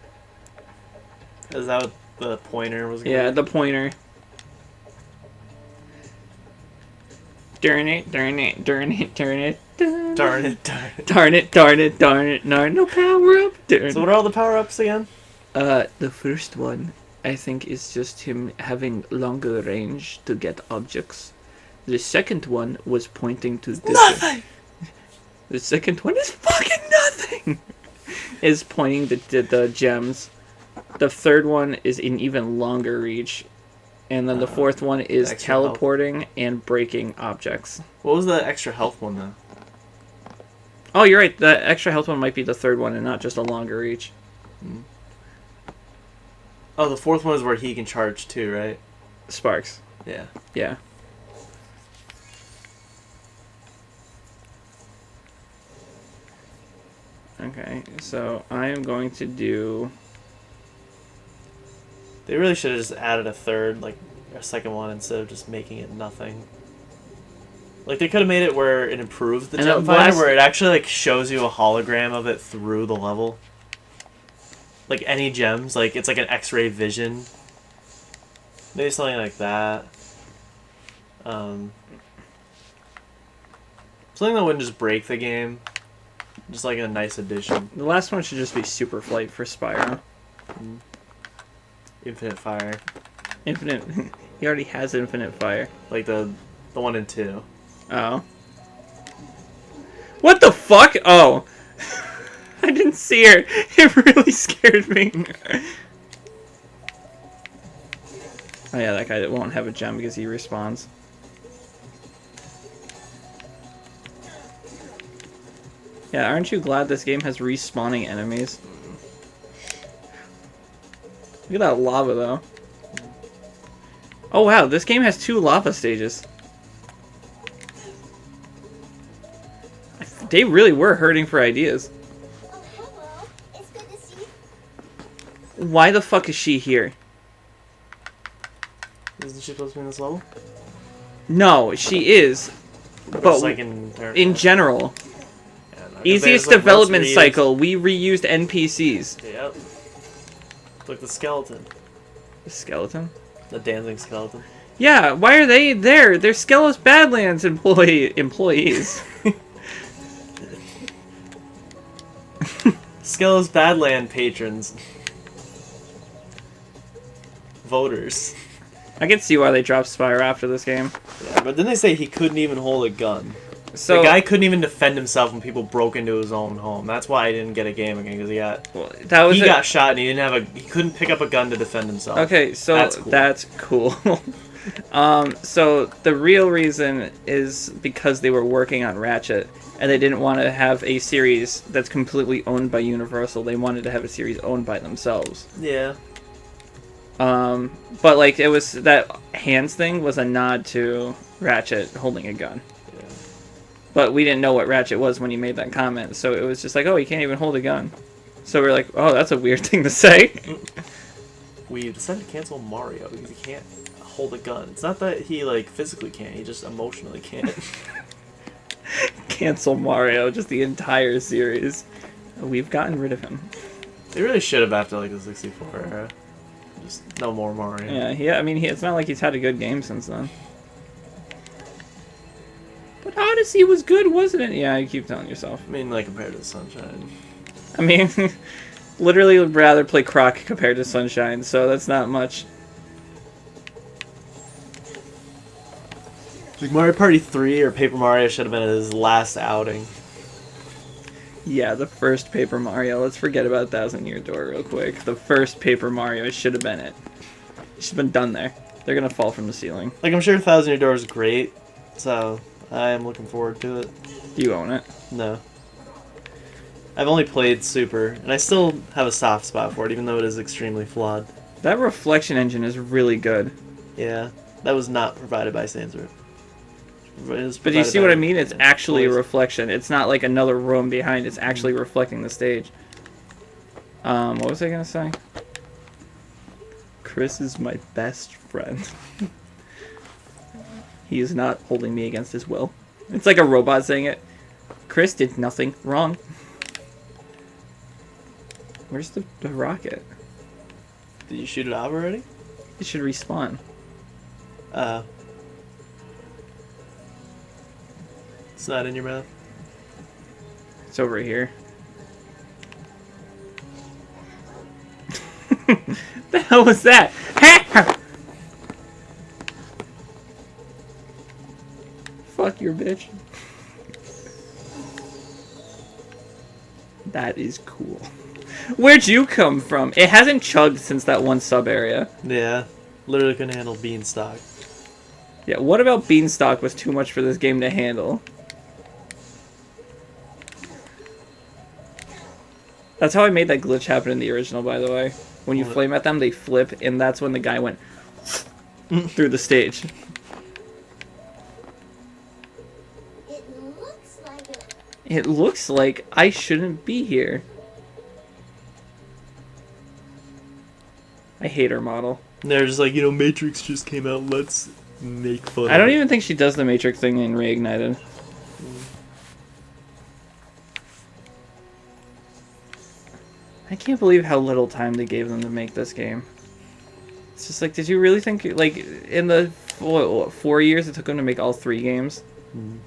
Is that what the pointer was gonna Yeah, be? the pointer. Darn it, darn it, darn it, darn it. Darn it, darn it. Darn it, darn it, darn it, darn no power up. Darn. So what are all the power-ups again? The first one, I think, is just him having longer range to get objects. The second one was pointing to Nothing! The second one is fucking nothing! Is pointing the gems. The third one is in even longer reach. And then the fourth one is extra teleporting and breaking objects. What was the extra health one, though? Oh, you're right. The extra health one might be the third one and not just a longer reach. Oh, the fourth one is where he can charge too, right? Sparks. Yeah. Yeah. Okay, so I am going to do... They really should have just added a third, like, a second one instead of just making it nothing. Like, they could have made it where it improves the And gem the finder, last- where it actually, like, shows you a hologram of it through the level. Like, any gems, like, it's like an X-ray vision. Maybe something like that. Something that wouldn't just break the game. Just like a nice addition. The last one should just be Super Flight for Spyro. Infinite Fire. Infinite... he already has Infinite Fire. Like the 1 and 2. Oh. What the fuck? Oh. I didn't see her. It really scared me. Oh yeah, that guy won't have a gem because he respawns. Yeah, aren't you glad this game has respawning enemies? Look at that lava, though. Oh wow, this game has 2 lava stages. They really were hurting for ideas. Oh, hello. It's good to see you. Why the fuck is she here? Isn't she supposed to be in this level? No, she is. But Just like in general, Yeah, no, 'cause easiest there's, like, development once reused- cycle, we reused NPCs. Yep. Look, the skeleton. The skeleton? The dancing skeleton. Yeah, why are they there? They're Skelos Badlands employees. Skelos Badland patrons. Voters. I can see why they dropped Spyro after this game. Yeah, but then they say he couldn't even hold a gun. So The guy couldn't even defend himself when people broke into his own home. That's why I didn't get a game again, because he got shot and he couldn't pick up a gun to defend himself. Okay, so that's cool. So the real reason is because they were working on Ratchet, and they didn't want to have a series that's completely owned by Universal. They wanted to have a series owned by themselves. Yeah. But like it was that hands thing was a nod to Ratchet holding a gun. Yeah. But we didn't know what Ratchet was when he made that comment, so it was just like, oh, he can't even hold a gun. So we're like, oh, that's a weird thing to say. We decided to cancel Mario because he can't hold a gun. It's not that he like physically can't; he just emotionally can't. Cancel Mario, just the entire series. We've gotten rid of him. They really should have after like the 64 era. Just no more Mario. Yeah. I mean, it's not like he's had a good game since then. But Odyssey was good, wasn't it? Yeah, you keep telling yourself. I mean, like compared to Sunshine. I mean, literally would rather play Croc compared to Sunshine, so that's not much. Like Mario Party 3 or Paper Mario should have been his last outing. Yeah, the first Paper Mario. Let's forget about Thousand Year Door real quick. The first Paper Mario should have been it. It should have been done there. They're gonna fall from the ceiling. Like I'm sure Thousand Year Door is great, so I am looking forward to it. Do you own it? No. I've only played Super, and I still have a soft spot for it, even though it is extremely flawed. That reflection engine is really good. Yeah, that was not provided by Sandsworth. But you see what I mean? It's actually a reflection. It's not like another room behind. It's actually reflecting the stage. What was I gonna say? Chris is my best friend. He is not holding me against his will. It's like a robot saying it. Chris did nothing wrong. Where's the rocket? Did you shoot it out already? It should respawn. It's not in your mouth. It's over here. The hell was that? Fuck your bitch. That is cool. Where'd you come from? It hasn't chugged since that one sub area. Yeah, literally couldn't handle Beanstalk. Yeah, what about Beanstalk was too much for this game to handle? That's how I made that glitch happen in the original, by the way. When you flame at them, they flip, and that's when the guy went through the stage. It looks like it. It looks like I shouldn't be here. I hate her model. And they're just like, Matrix just came out. Let's make fun. I don't even think she does the Matrix thing in Reignited. I can't believe how little time they gave them to make this game. It's just like, did you really think, like, in the 4 years it took them to make all 3 games,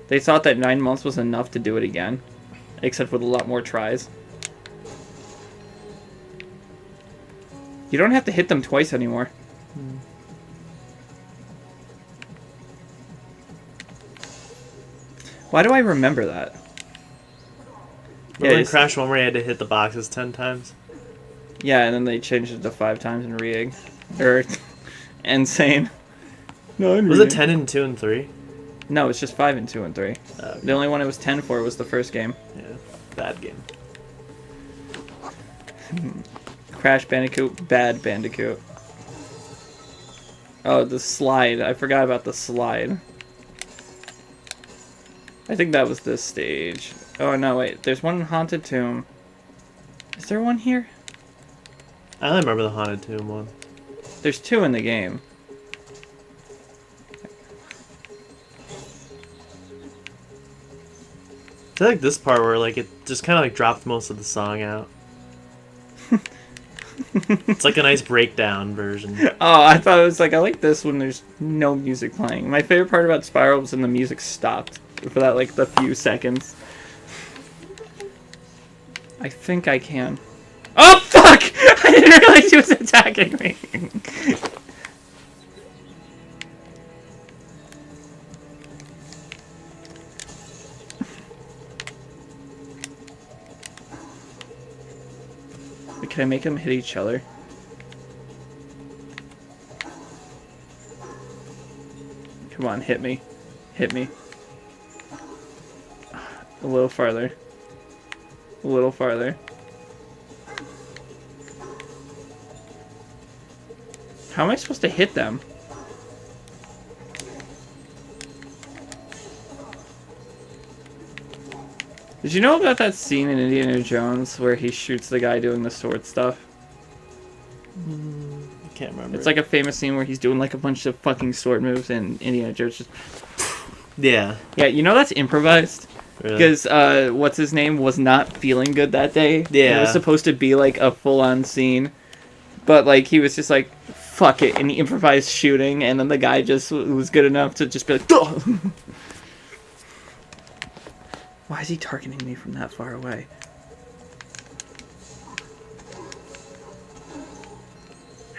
they thought that 9 months was enough to do it again, except with a lot more tries. You don't have to hit them twice anymore. Why do I remember that? Remember in it's- Crash 1 where you had to hit the boxes 10 times? Yeah, and then they changed it to 5 times in Re-Egg. Or Insane. No, Was it 10 in 2 and 3? No, it's just 5 and 2 and 3. Okay. The only one it was 10 for was the first game. Yeah, bad game. Crash Bandicoot, Bad Bandicoot. Oh, the slide. I forgot about the slide. I think that was this stage. Oh, no, wait. There's one in Haunted Tomb. Is there one here? I only remember the Haunted Tomb one. There's 2 in the game. I feel like this part where like it just kind of like dropped most of the song out. It's like a nice breakdown version. Oh, I thought it was like, I like this when there's no music playing. My favorite part about Spyro was when the music stopped for that, like, the few seconds. I think I can. Oh, fuck! I didn't realize he was attacking me. Can I make them hit each other? Come on, hit me. Hit me. A little farther. A little farther. How am I supposed to hit them? Did you know about that scene in Indiana Jones where he shoots the guy doing the sword stuff? I can't remember. It's like a famous scene where he's doing like a bunch of fucking sword moves and Indiana Jones just... Yeah. Yeah, you know that's improvised? Really? Because, what's his name was not feeling good that day. Yeah. It was supposed to be like a full-on scene. But, like, he was just like, fuck it, and he improvised shooting, and then the guy just was good enough to just be like, "Duh!" Why is he targeting me from that far away?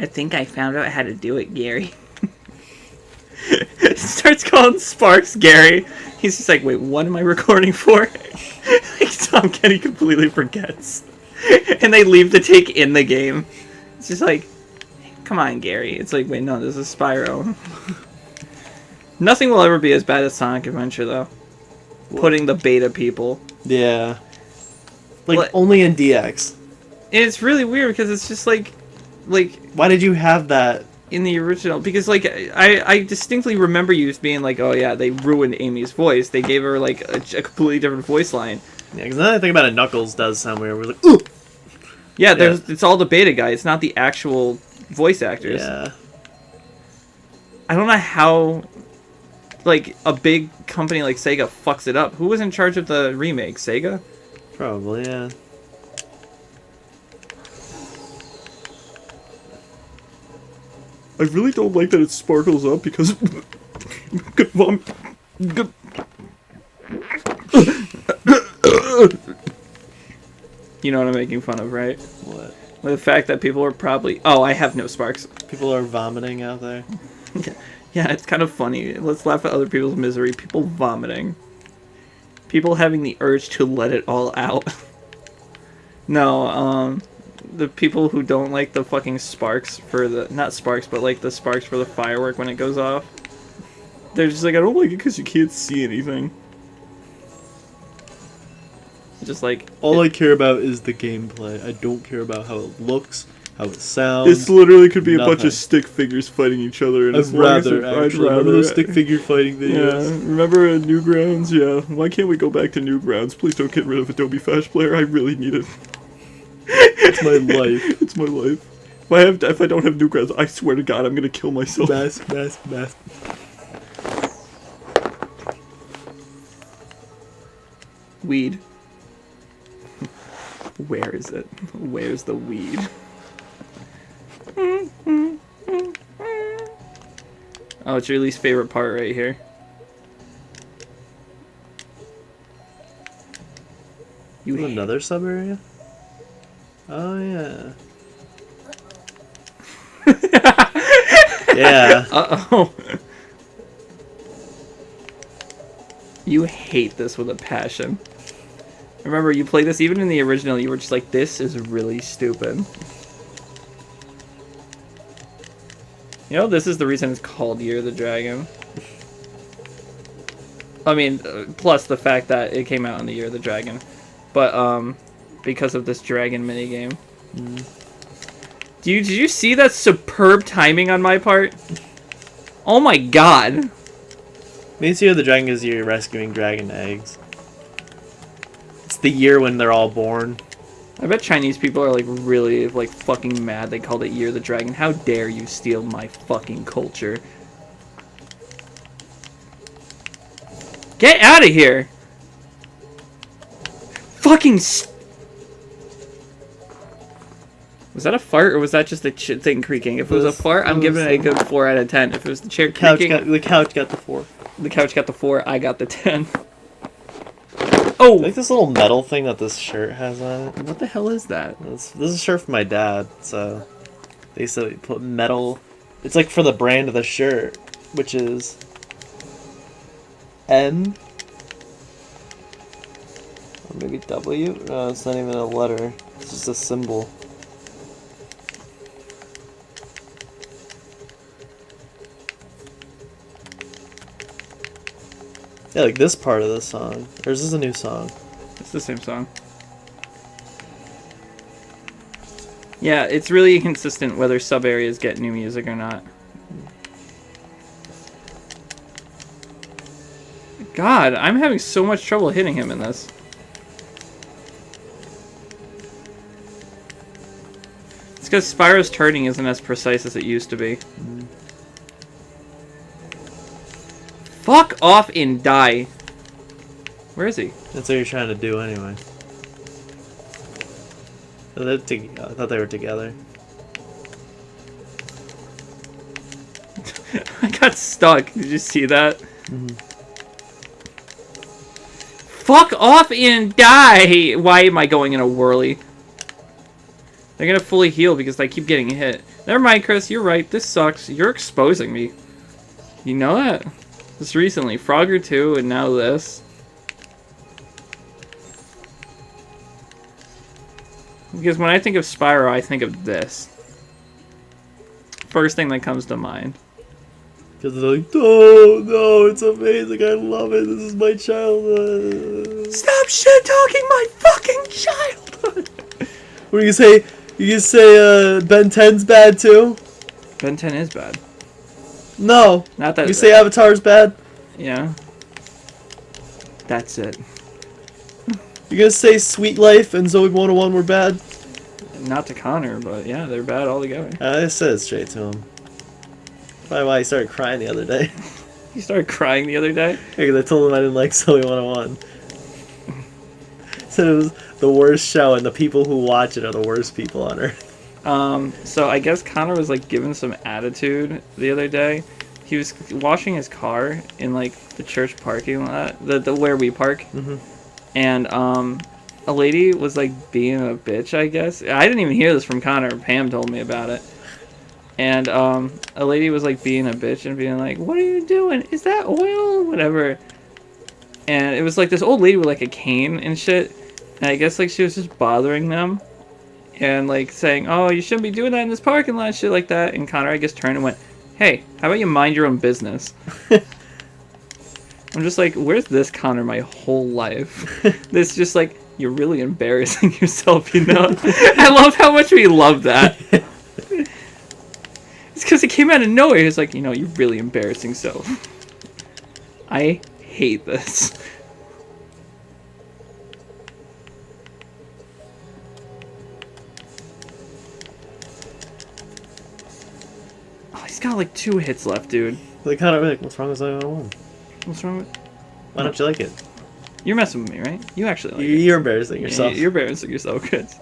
I think I found out how to do it, Gary. Starts calling Sparks Gary. He's just like, wait, what am I recording for? Like, Tom Kenny completely forgets. And they leave to take in the game. It's just like, come on, Gary. It's like, wait, no, this is Spyro. Nothing will ever be as bad as Sonic Adventure, though. Putting the beta people. Yeah. Like, What? only in DX. And it's really weird because it's just like Why did you have that? in the original, because like I distinctly remember you being like, oh yeah, they ruined Amy's voice. They gave her like a completely different voice line. Yeah, because now that I think about it, Knuckles does sound weird. We're like, ooh! Yeah, it's all the beta guy. It's not the actual voice actors. Yeah. I don't know how, like, a big company like Sega fucks it up. Who was in charge of the remake? Sega? Probably, yeah. I really don't like that it sparkles up because... You know what I'm making fun of, right? What? The fact that people are probably... Oh, I have no sparks. People are vomiting out there. Yeah, it's kind of funny. Let's laugh at other people's misery. People vomiting. People having the urge to let it all out. No, the people who don't like the fucking sparks for the... Not sparks, but like the sparks for the firework when it goes off. They're just like, I don't like it because you can't see anything. Just like... All I care about is the gameplay. I don't care about how it looks. how it sounds. This literally could be a bunch Nothing. of stick figures fighting each other. And I'd as long as rather, I'd actually. Remember those stick figure fighting Yeah, videos? remember Newgrounds? Yeah. Why can't we go back to Newgrounds? Please don't get rid of Adobe Flash Player. I really need it. It's my life. It's my life. If I don't have Newgrounds, I swear to God, I'm gonna kill myself. Mask. Weed. Where is it? Where's the weed? Oh, it's your least favorite part right here. You another sub area? Oh yeah. Yeah. Uh-oh. You hate this with a passion. Remember, you played this even in the original, you were just like, this is really stupid. You know, this is the reason it's called Year of the Dragon. I mean, plus the fact that it came out in the Year of the Dragon. But, because of this dragon minigame. Did you see that superb timing on my part? Oh my god. Means Year of the Dragon is you're rescuing dragon eggs. It's the year when they're all born. I bet Chinese people are like really like fucking mad they called it Year of the Dragon. How dare you steal my fucking culture? Get out of here! Fucking Was that a fart or was that just the thing creaking? If it was a fart, I'm giving it a good 4 out of 10. If it was the chair creaking, The couch got the 4. the couch got the 4, I got the 10. Oh! Like this little metal thing that this shirt has on it. What the hell is that? This is a shirt from my dad, so they used to put metal. It's like for the brand of the shirt, which is N or maybe W. No, it's not even a letter. It's just a symbol. Yeah, like this part of the song. Or is this a new song? It's the same song. Yeah, it's really inconsistent whether sub areas get new music or not. God, I'm having so much trouble hitting him in this. It's because Spyro's turning isn't as precise as it used to be. Fuck off and die. Where is he? That's what you're trying to do anyway. I thought they were together. I got stuck. Did you see that? Fuck off and die! Why am I going in a whirly? They're gonna fully heal because I keep getting hit. Never mind, Chris. You're right. This sucks. You're exposing me. You know that? Just recently. Frogger 2 and now this. Because when I think of Spyro, I think of this. First thing that comes to mind. Because they're like, no, it's amazing, I love it, this is my childhood. Stop shit-talking my fucking childhood! What do you say? You can say Ben 10's bad too? Ben 10 is bad. No. Not that. You say Avatar's bad? Yeah. That's it. You gonna say Sweet Life and Zoe 101 were bad? Not to Connor, but yeah, they're bad altogether. I said it straight to him. Probably why he started crying the other day. You started crying the other day? Because I told him I didn't like Zoe 101. Said it was the worst show and the people who watch it are the worst people on earth. So I guess Connor was like given some attitude the other day. He was washing his car in like the church parking lot, the where we park. And a lady was like being a bitch, I guess. I didn't even hear this from Connor. Pam told me about it. And a lady was like being a bitch and being like, "What are you doing? Is that oil? Whatever." And it was like this old lady with like a cane and shit. And I guess like she was just bothering them and like saying, "Oh, you shouldn't be doing that in this parking lot," shit like that. And Connor, I guess, turned and went, "Hey, how about you mind your own business?" I'm just like, where's this Connor my whole life? This just like, you're really embarrassing yourself, you know? I love how much we love that. because it came out of nowhere. He's like, you know, you're really embarrassing, so. I hate this. Oh, he's got like 2 hits left, dude. Like, kind of like, what's wrong with Zoe 101? What's wrong with... Why don't you like it? You're messing with me, right? You actually like it. You're embarrassing yourself. You're embarrassing yourself, Chris.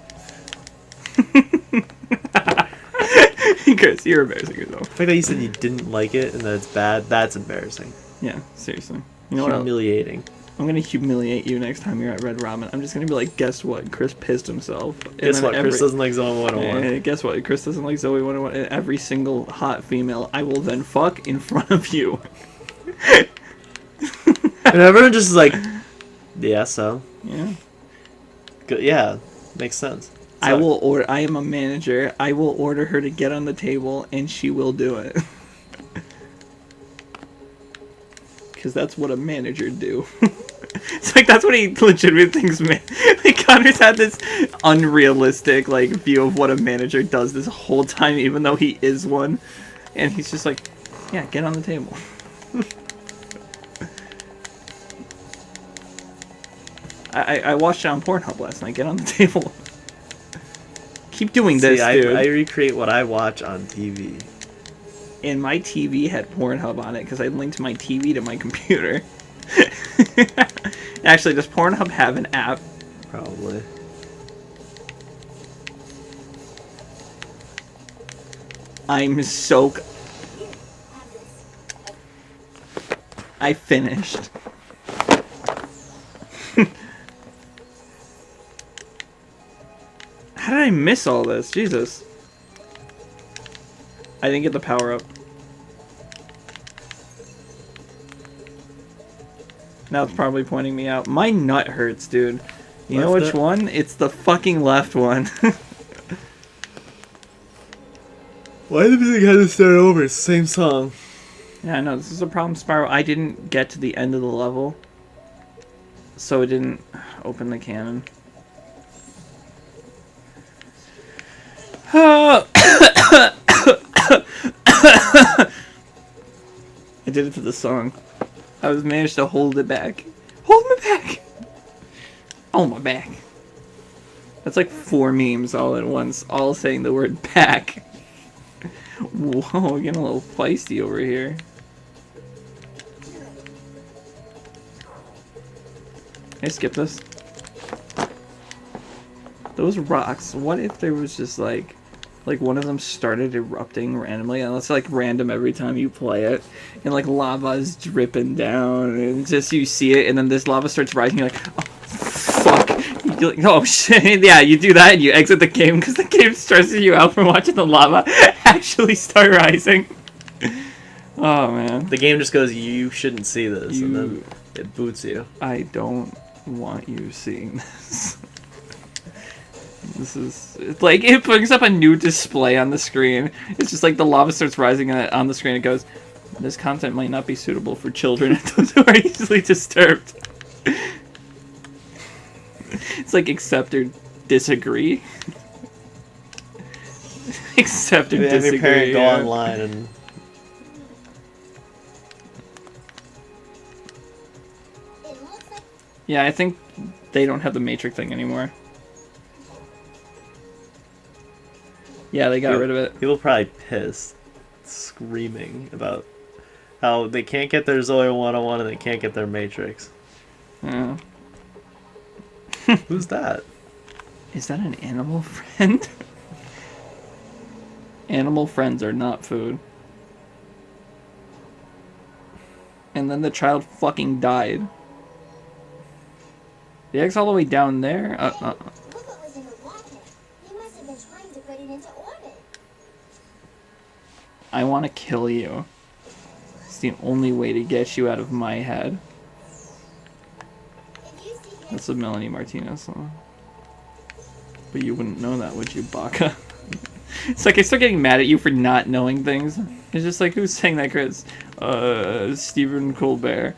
Chris, you're embarrassing yourself. The fact that you said you didn't like it and that it's bad, that's embarrassing. Yeah, seriously. You know what? Humiliating. I'm gonna humiliate you next time you're at Red Robin. I'm just gonna be like, guess what? Chris pissed himself. Guess what? Chris doesn't like Zoe 101. Guess what? Chris doesn't like Zoe 101. And every single hot female I will then fuck in front of you. And everyone just is like, yeah, so. Yeah. Good. Yeah, makes sense. I will order. I am a manager. I will order her to get on the table, and she will do it. Because that's what a manager do. It's like that's what he legitimately thinks. Man, like Connor's had this unrealistic like view of what a manager does this whole time, even though he is one, and he's just like, yeah, get on the table. I watched it on Pornhub last night. Get on the table. Keep doing this, dude. I recreate what I watch on TV. And my TV had Pornhub on it because I linked my TV to my computer. Actually, does Pornhub have an app? Probably. I'm so... I finished. How did I miss all this? Jesus. I didn't get the power up. Now it's probably pointing me out. My nut hurts, dude. You know which one? It's the fucking left one. Why did the music have to start over? It's the same song. Yeah, I know. This is a problem, Spyro. I didn't get to the end of the level. So it didn't open the cannon. I did it to the song. I was managed to hold it back. Hold me back! Oh, my back. That's like 4 memes all at once, all saying the word back. Whoa, we're getting a little feisty over here. Can I skip this? Those rocks, what if there was just like one of them started erupting randomly, and it's like random every time you play it, and like lava is dripping down, and just you see it, and then this lava starts rising, you're like, oh, fuck. You're like, oh shit, yeah, you do that, and you exit the game, because the game stresses you out from watching the lava actually start rising. Oh, man. The game just goes, you shouldn't see this, and then it boots you. I don't want you seeing this. This is, it's like, it brings up a new display on the screen. It's just like the lava starts rising on the screen. It goes, this content might not be suitable for children who are easily disturbed. It's like, accept or disagree. Accept or disagree. Have your parent go online and... Yeah, I think they don't have the Matrix thing anymore. Yeah, they got rid of it. People probably pissed, screaming about how they can't get their Zoe 101 and they can't get their Matrix. Yeah. Who's that? Is that an animal friend? Animal friends are not food. And then the child fucking died. The egg's all the way down there? I want to kill you. It's the only way to get you out of my head. That's a Melanie Martinez song. But you wouldn't know that, would you, Baka? It's like I start getting mad at you for not knowing things. It's just like, who's saying that, Chris? Stephen Colbert.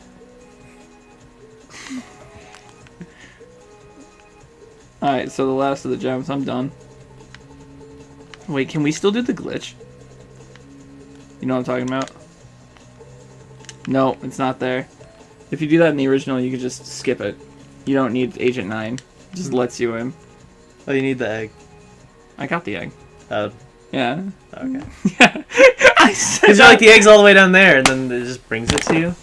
Alright, so the last of the gems, I'm done. Wait, can we still do the glitch? You know what I'm talking about? No, it's not there. If you do that in the original, you could just skip it. You don't need Agent 9. It just lets you in. Oh, you need the egg. I got the egg. Oh, Yeah. okay. Yeah. I said Because you're like, the egg's all the way down there, and then it just brings it to you.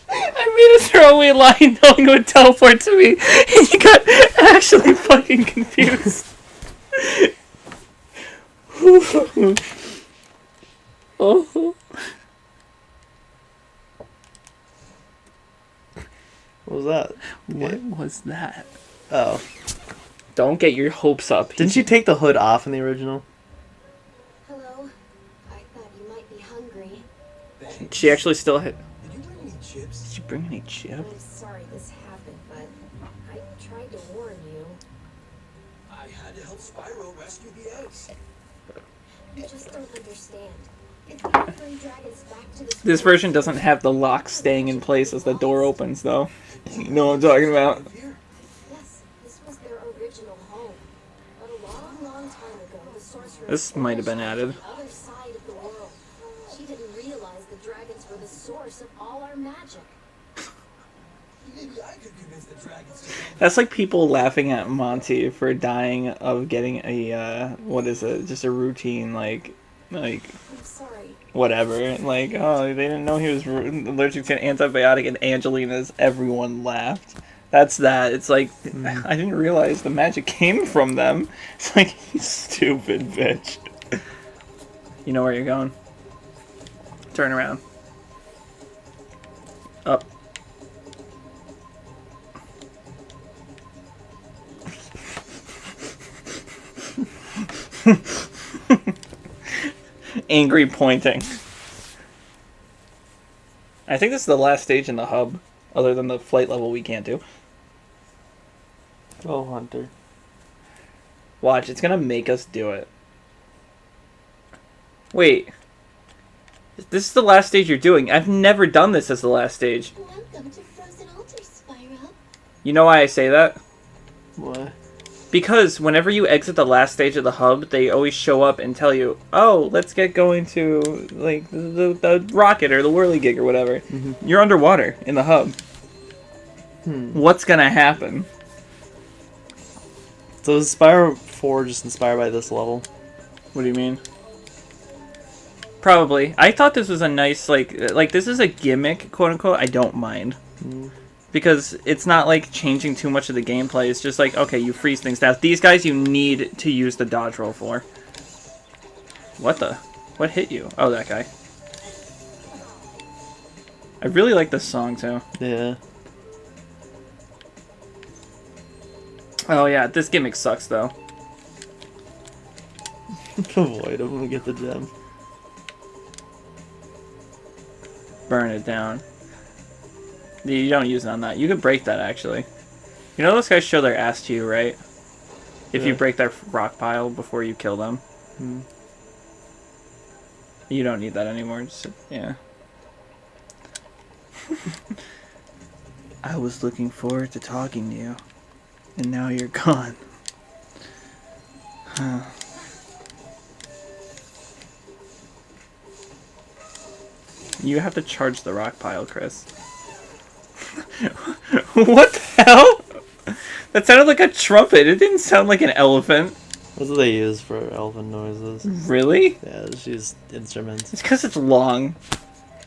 I made a throwaway line knowing it would teleport to me, and you got actually fucking confused. Oh. What was that? What was that? Oh. Don't get your hopes up. Didn't you take the hood off in the original? Hello? I thought you might be hungry. She actually still hit. Did you bring any chips? Did you bring any chips? I'm sorry this happened, but I tried to warn you. I had to help Spyro rescue the eggs. You just don't understand. If we don't bring dragons back to This version doesn't have the lock staying in place as the door opens, though. You know what I'm talking about? Yes, this was their original home. But a long, long time ago, the sorceress This might have been added. on the other side of the world. She didn't realize the dragons were the source of all our magic. Maybe I could convince the dragons to come. That's like people laughing at Monty for dying of getting a, what is it? Just a routine, like, I'm sorry. whatever. Like, oh, they didn't know he was allergic to an antibiotic, and Angelina's, everyone laughed. That's that. It's like, I didn't realize the magic came from them. It's like, you stupid bitch. You know where you're going. Turn around. Up. Angry pointing. I think this is the last stage in the hub, other than the flight level we can't do. Oh, Hunter. Watch, it's gonna make us do it. Wait. This is the last stage you're doing. I've never done this as the last stage. Welcome to Frozen Altar, Spyro. You know why I say that? What? Because whenever you exit the last stage of the hub, they always show up and tell you, oh, let's get going to, like, the rocket or the whirligig or whatever. You're underwater in the hub. What's gonna happen? So is Spyro 4 just inspired by this level? What do you mean? Probably. I thought this was a nice, like this is a gimmick, quote unquote. I don't mind. Because it's not like changing too much of the gameplay. It's just like, okay, you freeze things down. These guys you need to use the dodge roll for. What the? What hit you? Oh, that guy. I really like this song too. Yeah. Oh yeah, this gimmick sucks though. Avoid him and get the gem. Burn it down. You don't use it on that. You could break that, actually. You know those guys show their ass to you, right? If you Yeah. break their rock pile before you kill them. You don't need that anymore. Just, yeah. I was looking forward to talking to you. And now you're gone. Huh. You have to charge the rock pile, Chris. What the hell? That sounded like a trumpet. It didn't sound like an elephant. That's what they use for elephant noises. Really? Yeah, just use instruments. It's because it's long.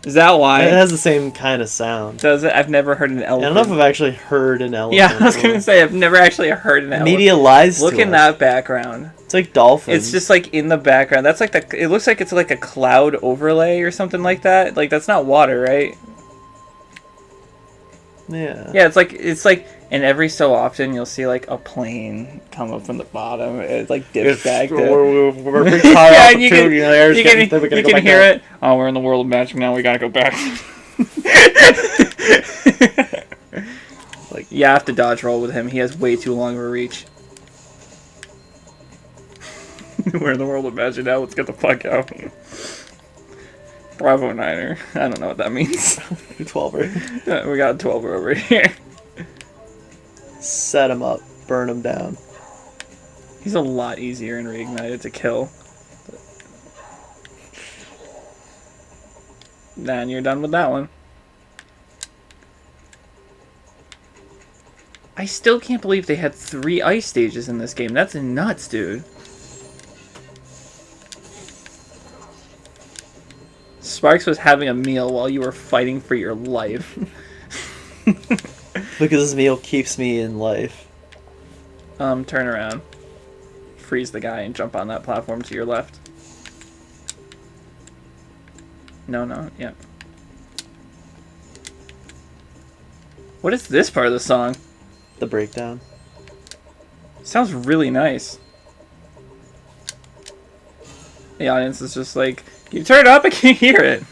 Is that why? It has the same kind of sound. Does it? I've never heard an I elephant. don't know if I've actually heard an elephant. Yeah, I was gonna say I've never actually heard an elephant. Media lies Look to in us. that background. It's like dolphins. It's just like in the background. That's like the. It looks like it's like a cloud overlay or something like that. Like that's not water, right? Yeah. Yeah, it's like, and every so often you'll see like a plane come up from the bottom. It like dips back. We're Yeah, and you can hear it. Oh, we're in the world of magic now. We gotta go back. Like, you have to dodge roll with him. He has way too long of a reach. We're in the world of magic now. Let's get the fuck out. Bravo Niner. I don't know what that means. 12er. Yeah, we got a 12er over here. Set him up. Burn him down. He's a lot easier in Reignited to kill. Then you're done with that one. I still can't believe they had 3 ice stages in this game. That's nuts, dude. Sparks was having a meal while you were fighting for your life. Because this meal keeps me in life. Turn around. Freeze the guy and jump on that platform to your left. No, yeah. What is this part of the song? The breakdown. Sounds really nice. The audience is just like, you turn it up, I can't hear it.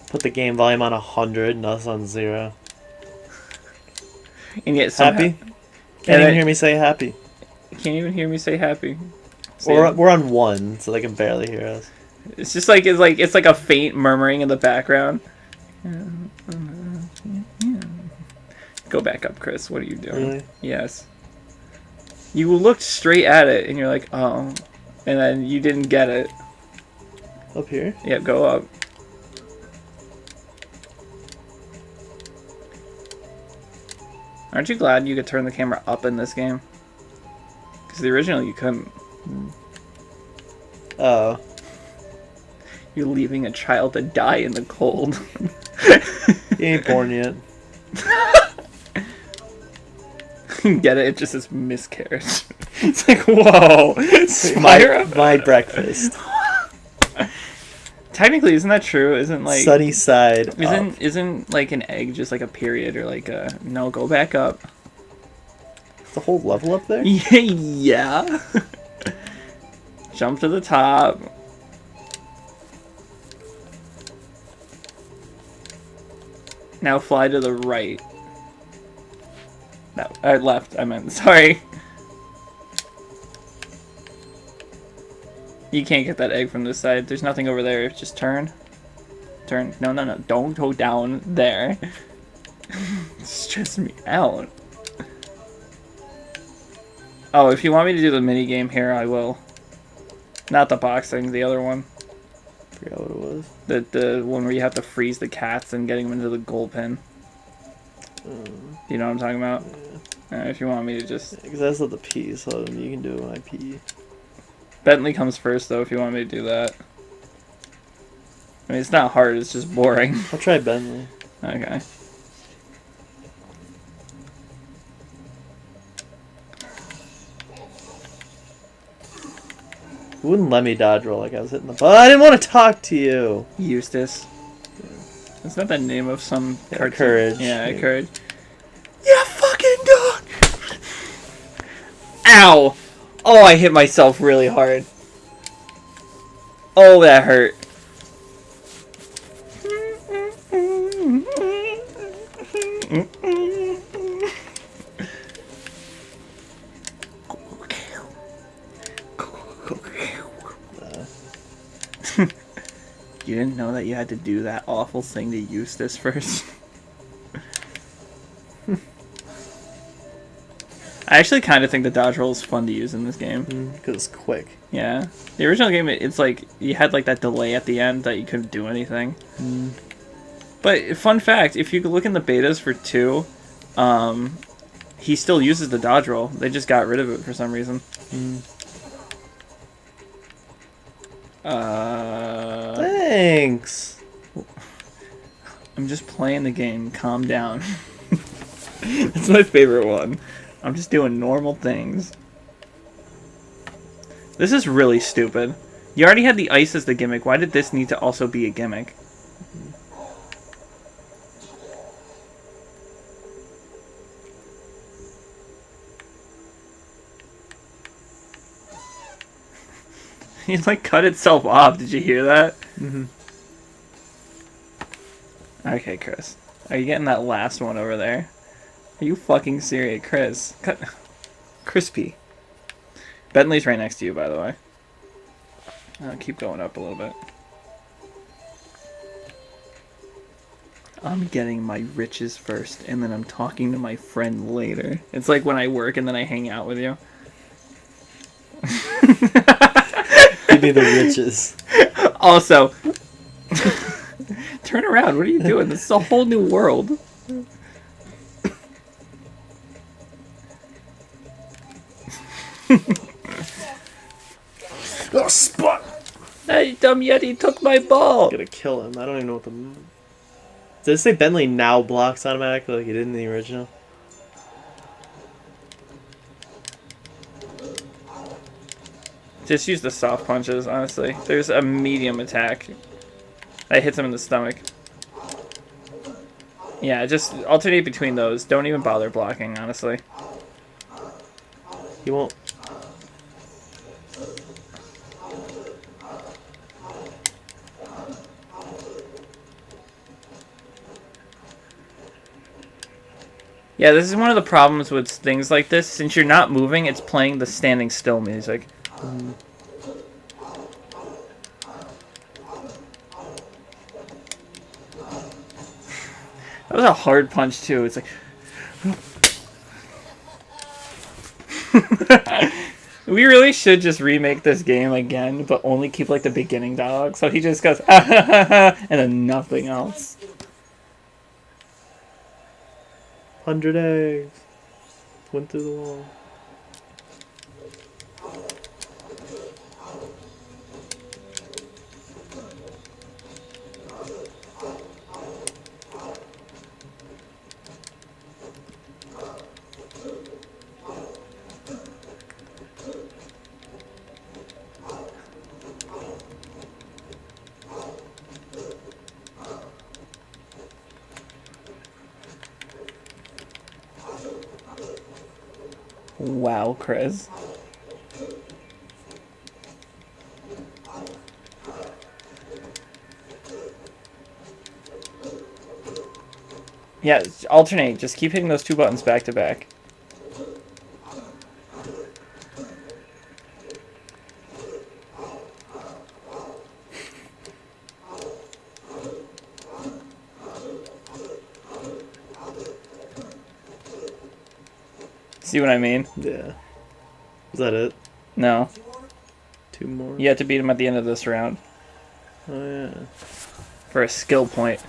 Put the game volume on 100, and us on 0. And yet somehow, Happy? Can't even hear me say happy. Can't even hear me say happy. We're on 1, so they can barely hear us. It's just like it's like a faint murmuring in the background. Go back up, Chris. What are you doing? Really? Yes. You looked straight at it, and you're like, oh, and then you didn't get it. Up here? Yeah, go up. Aren't you glad you could turn the camera up in this game? Because the original you couldn't. Oh. You're leaving a child to die in the cold. He ain't born yet. Get it? It just says miscarriage. It's like, whoa. Spyro? My breakfast. Technically, isn't that true? Isn't like Sunny side up. isn't like an egg just like a period or like a no? Go back up. The whole level up there? Yeah. Jump to the top. Now fly to the right. No, left. I meant sorry. You can't get that egg from this side. There's nothing over there. Just turn. Turn. No. Don't go down there. Stress me out. Oh, if you want me to do the mini game here, I will. Not the boxing, the other one. Forgot what it was. The one where you have to freeze the cats and getting them into the gold pen. You know what I'm talking about? Yeah. If you want me to just... Because that's not the P, so you can do it when I pee. Bentley comes first, though, if you want me to do that. I mean, it's not hard, it's just boring. I'll try Bentley. Okay. You wouldn't let me dodge roll like I was hitting the button. I didn't want to talk to you. Eustace. Isn't that the name of some cartoon? Courage. Yeah, Courage. Yeah, fucking dog! Ow! Oh, I hit myself really hard. Oh, that hurt. You didn't know that you had to do that awful thing to Eustace first? I actually kind of think the dodge roll is fun to use in this game. Because it's quick. Yeah. The original game, it's like, you had like that delay at the end that you couldn't do anything. But, fun fact, if you look in the betas for 2, he still uses the dodge roll. They just got rid of it for some reason. Thanks. I'm just playing the game. Calm down. That's my favorite one. I'm just doing normal things. This is really stupid. You already had the ice as the gimmick. Why did this need to also be a gimmick? It like cut itself off. Did you hear that? Okay, Chris. Are you getting that last one over there? Are you fucking serious, Chris? Cut. Crispy. Bentley's right next to you, by the way. Keep going up a little bit. I'm getting my riches first, and then I'm talking to my friend later. It's like when I work and then I hang out with you. Give me the riches. Also, turn around. What are you doing? This is a whole new world. Oh, Spot! Hey, dumb Yeti took my ball. I'm gonna kill him. I don't even know what the... Does it say Bentley now blocks automatically like it did in the original? Just use the soft punches, honestly. There's a medium attack that hits him in the stomach. Yeah, just alternate between those. Don't even bother blocking, honestly. He won't... Yeah, this is one of the problems with things like this. Since you're not moving, it's playing the standing still music. That was a hard punch, too. It's like... We really should just remake this game again, but only keep, like, the beginning dialogue. So he just goes, and then nothing else. 100 eggs. Went through the wall. Wow, Chris. Yeah, alternate. Just keep hitting those two buttons back to back. See what I mean? Yeah. Is that it? No. 2 more? You have to beat him at the end of this round. Oh, yeah. For a skill point.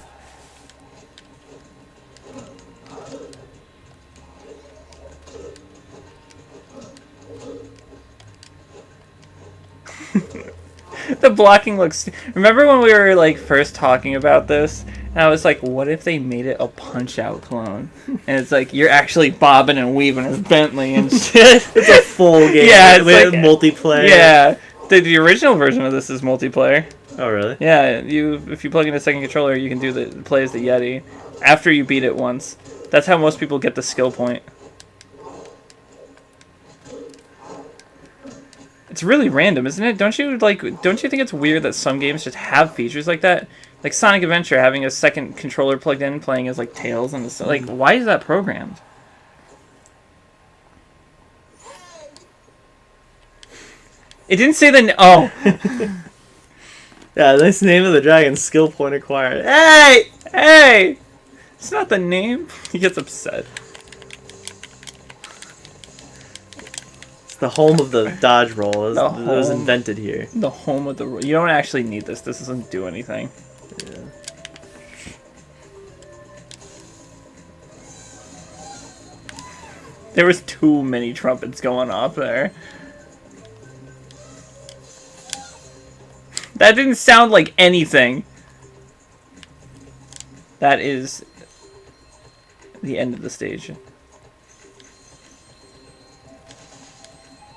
The blocking looks... Remember when we were, like, first talking about this? And I was like, what if they made it a Punch-Out clone? And it's like, you're actually bobbing and weaving as Bentley and shit. It's a full game. Yeah, it's with like... multiplayer. Yeah. The original version of this is multiplayer. Oh, really? Yeah, if you plug in a second controller, you can do the play as the Yeti. After you beat it once. That's how most people get the skill point. It's really random, isn't it? Don't you think it's weird that some games just have features like that? Like Sonic Adventure having a second controller plugged in, playing as like Tails and the, like, why is that programmed? It didn't say the oh. Yeah, nice name of the dragon, skill point acquired. Hey! Hey! It's not the name. He gets upset. It's the home of the dodge roll. It was home. invented here. The home of the... You don't actually need this. This doesn't do anything. Yeah. There was too many trumpets going off there. That didn't sound like anything. That is the end of the stage.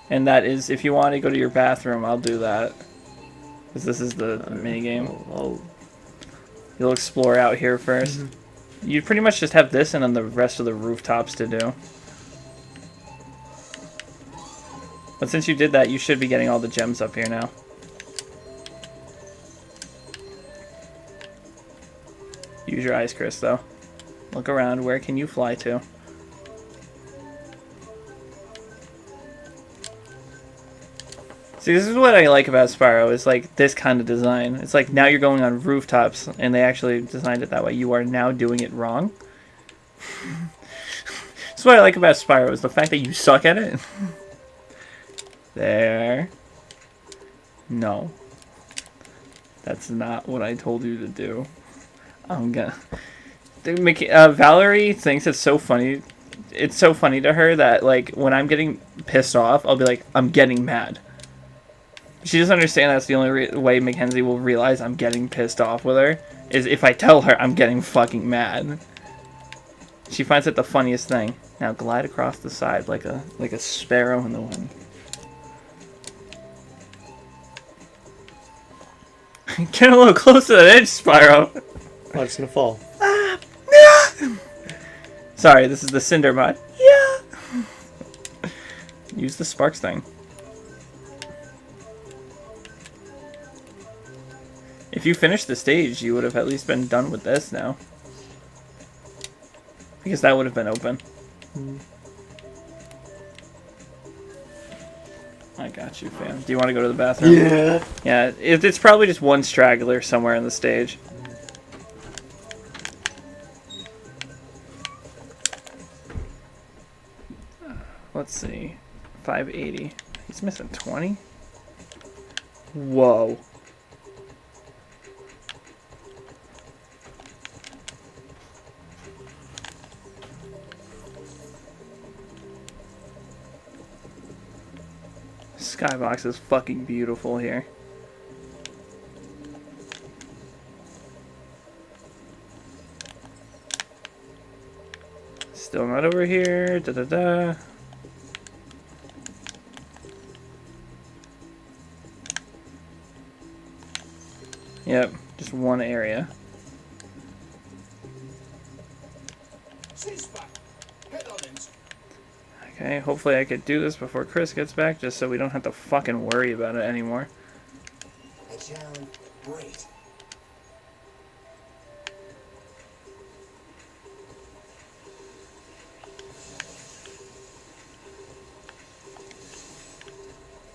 And that is, if you want to go to your bathroom, I'll do that. Because this is the minigame. You'll explore out here first. You pretty much just have this and then the rest of the rooftops to do. But since you did that, you should be getting all the gems up here now. Use your eyes, Chris, though. Look around. Where can you fly to? See, this is what I like about Spyro, is like this kind of design. It's like now you're going on rooftops, and they actually designed it that way. You are now doing it wrong. That's what I like about Spyro, is the fact that you suck at it. There. No. That's not what I told you to do. I'm gonna... Valerie thinks it's so funny. It's so funny to her that, like, when I'm getting pissed off, I'll be like, I'm getting mad. She doesn't understand that's the only way Mackenzie will realize I'm getting pissed off with her, is if I tell her I'm getting fucking mad. She finds it the funniest thing. Now glide across the side like a sparrow in the wind. Get a little close to that edge, Spyro. Oh, it's gonna fall. Sorry, this is the Cinder mod. Yeah. Use the sparks thing. If you finished the stage, you would have at least been done with this now. Because that would have been open. I got you, fam. Do you want to go to the bathroom? Yeah. Yeah, it's probably just one straggler somewhere in the stage. Let's see. 580. He's missing 20? Whoa. Skybox is fucking beautiful here. Still not over here. Da da da. Yep, just one area. Okay, hopefully I could do this before Chris gets back, just so we don't have to fucking worry about it anymore. Hey, John, wait.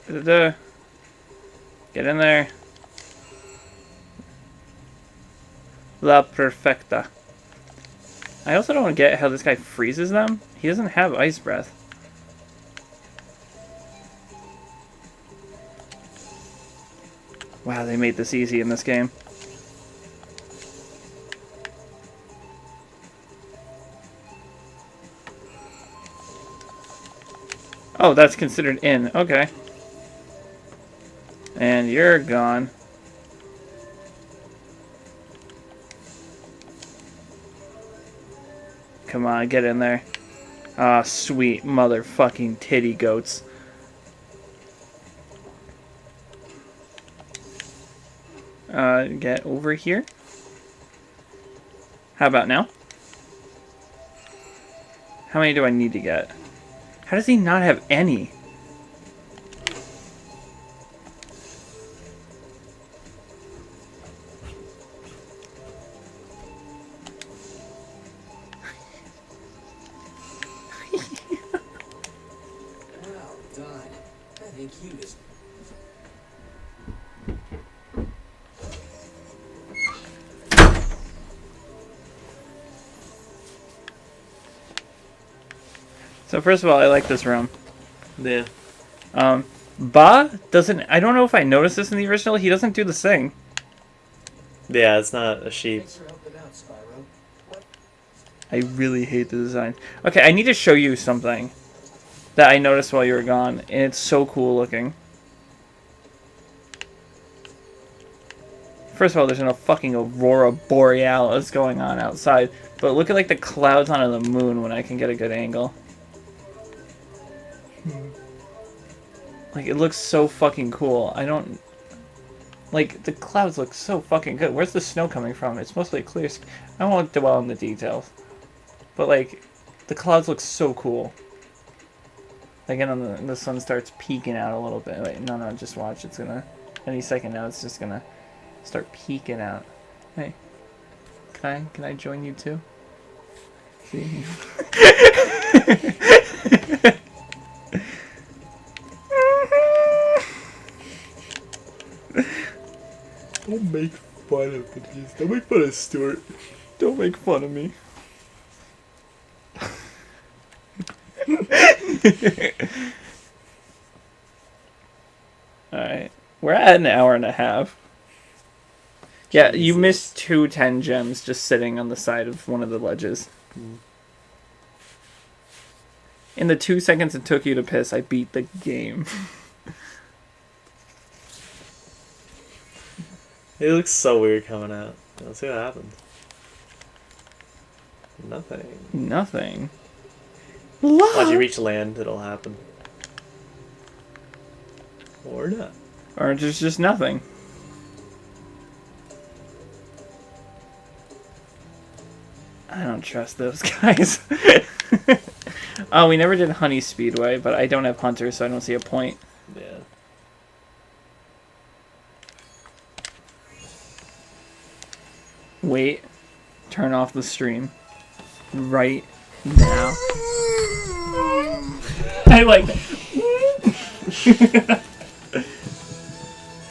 Da-da-da. Get in there. La Perfecta. I also don't get how this guy freezes them. He doesn't have ice breath. Wow, they made this easy in this game. Oh, that's considered in. Okay. And you're gone. Come on, get in there. Ah, sweet motherfucking titty goats. Get over here. How about now? How many do I need to get? How does he not have any? Well done. I think you just... So first of all, I like this room. Yeah. Ba doesn't... I don't know if I noticed this in the original. He doesn't do the sing. Yeah, it's not a sheep. Thanks for helping out, Spyro. What? I really hate the design. Okay, I need to show you something that I noticed while you were gone, and it's so cool looking. First of all, there's no fucking aurora borealis going on outside, but look at like the clouds on the moon when I can get a good angle. Like, it looks so fucking cool. I don't... Like, the clouds look so fucking good. Where's the snow coming from? It's mostly clear. I won't dwell on the details. But, like, the clouds look so cool. Again, on the sun starts peeking out a little bit. Wait, no, just watch. It's gonna... Any second now, it's just gonna start peeking out. Hey. Can I join you too? See? Don't make fun of the beast. Don't make fun of Stuart. Don't make fun of me. Alright. We're at an hour and a half. Yeah, you Jesus. missed 2 10 gems just sitting on the side of one of the ledges. In the 2 seconds it took you to piss, I beat the game. It looks so weird coming out. Let's see what happens. Nothing. Nothing. Once you reach land, it'll happen. Or not. Or there's just nothing. I don't trust those guys. Oh, we never did Honey Speedway, but I don't have Hunter, so I don't see a point. Yeah. Wait. Turn off the stream. Right now. I like that.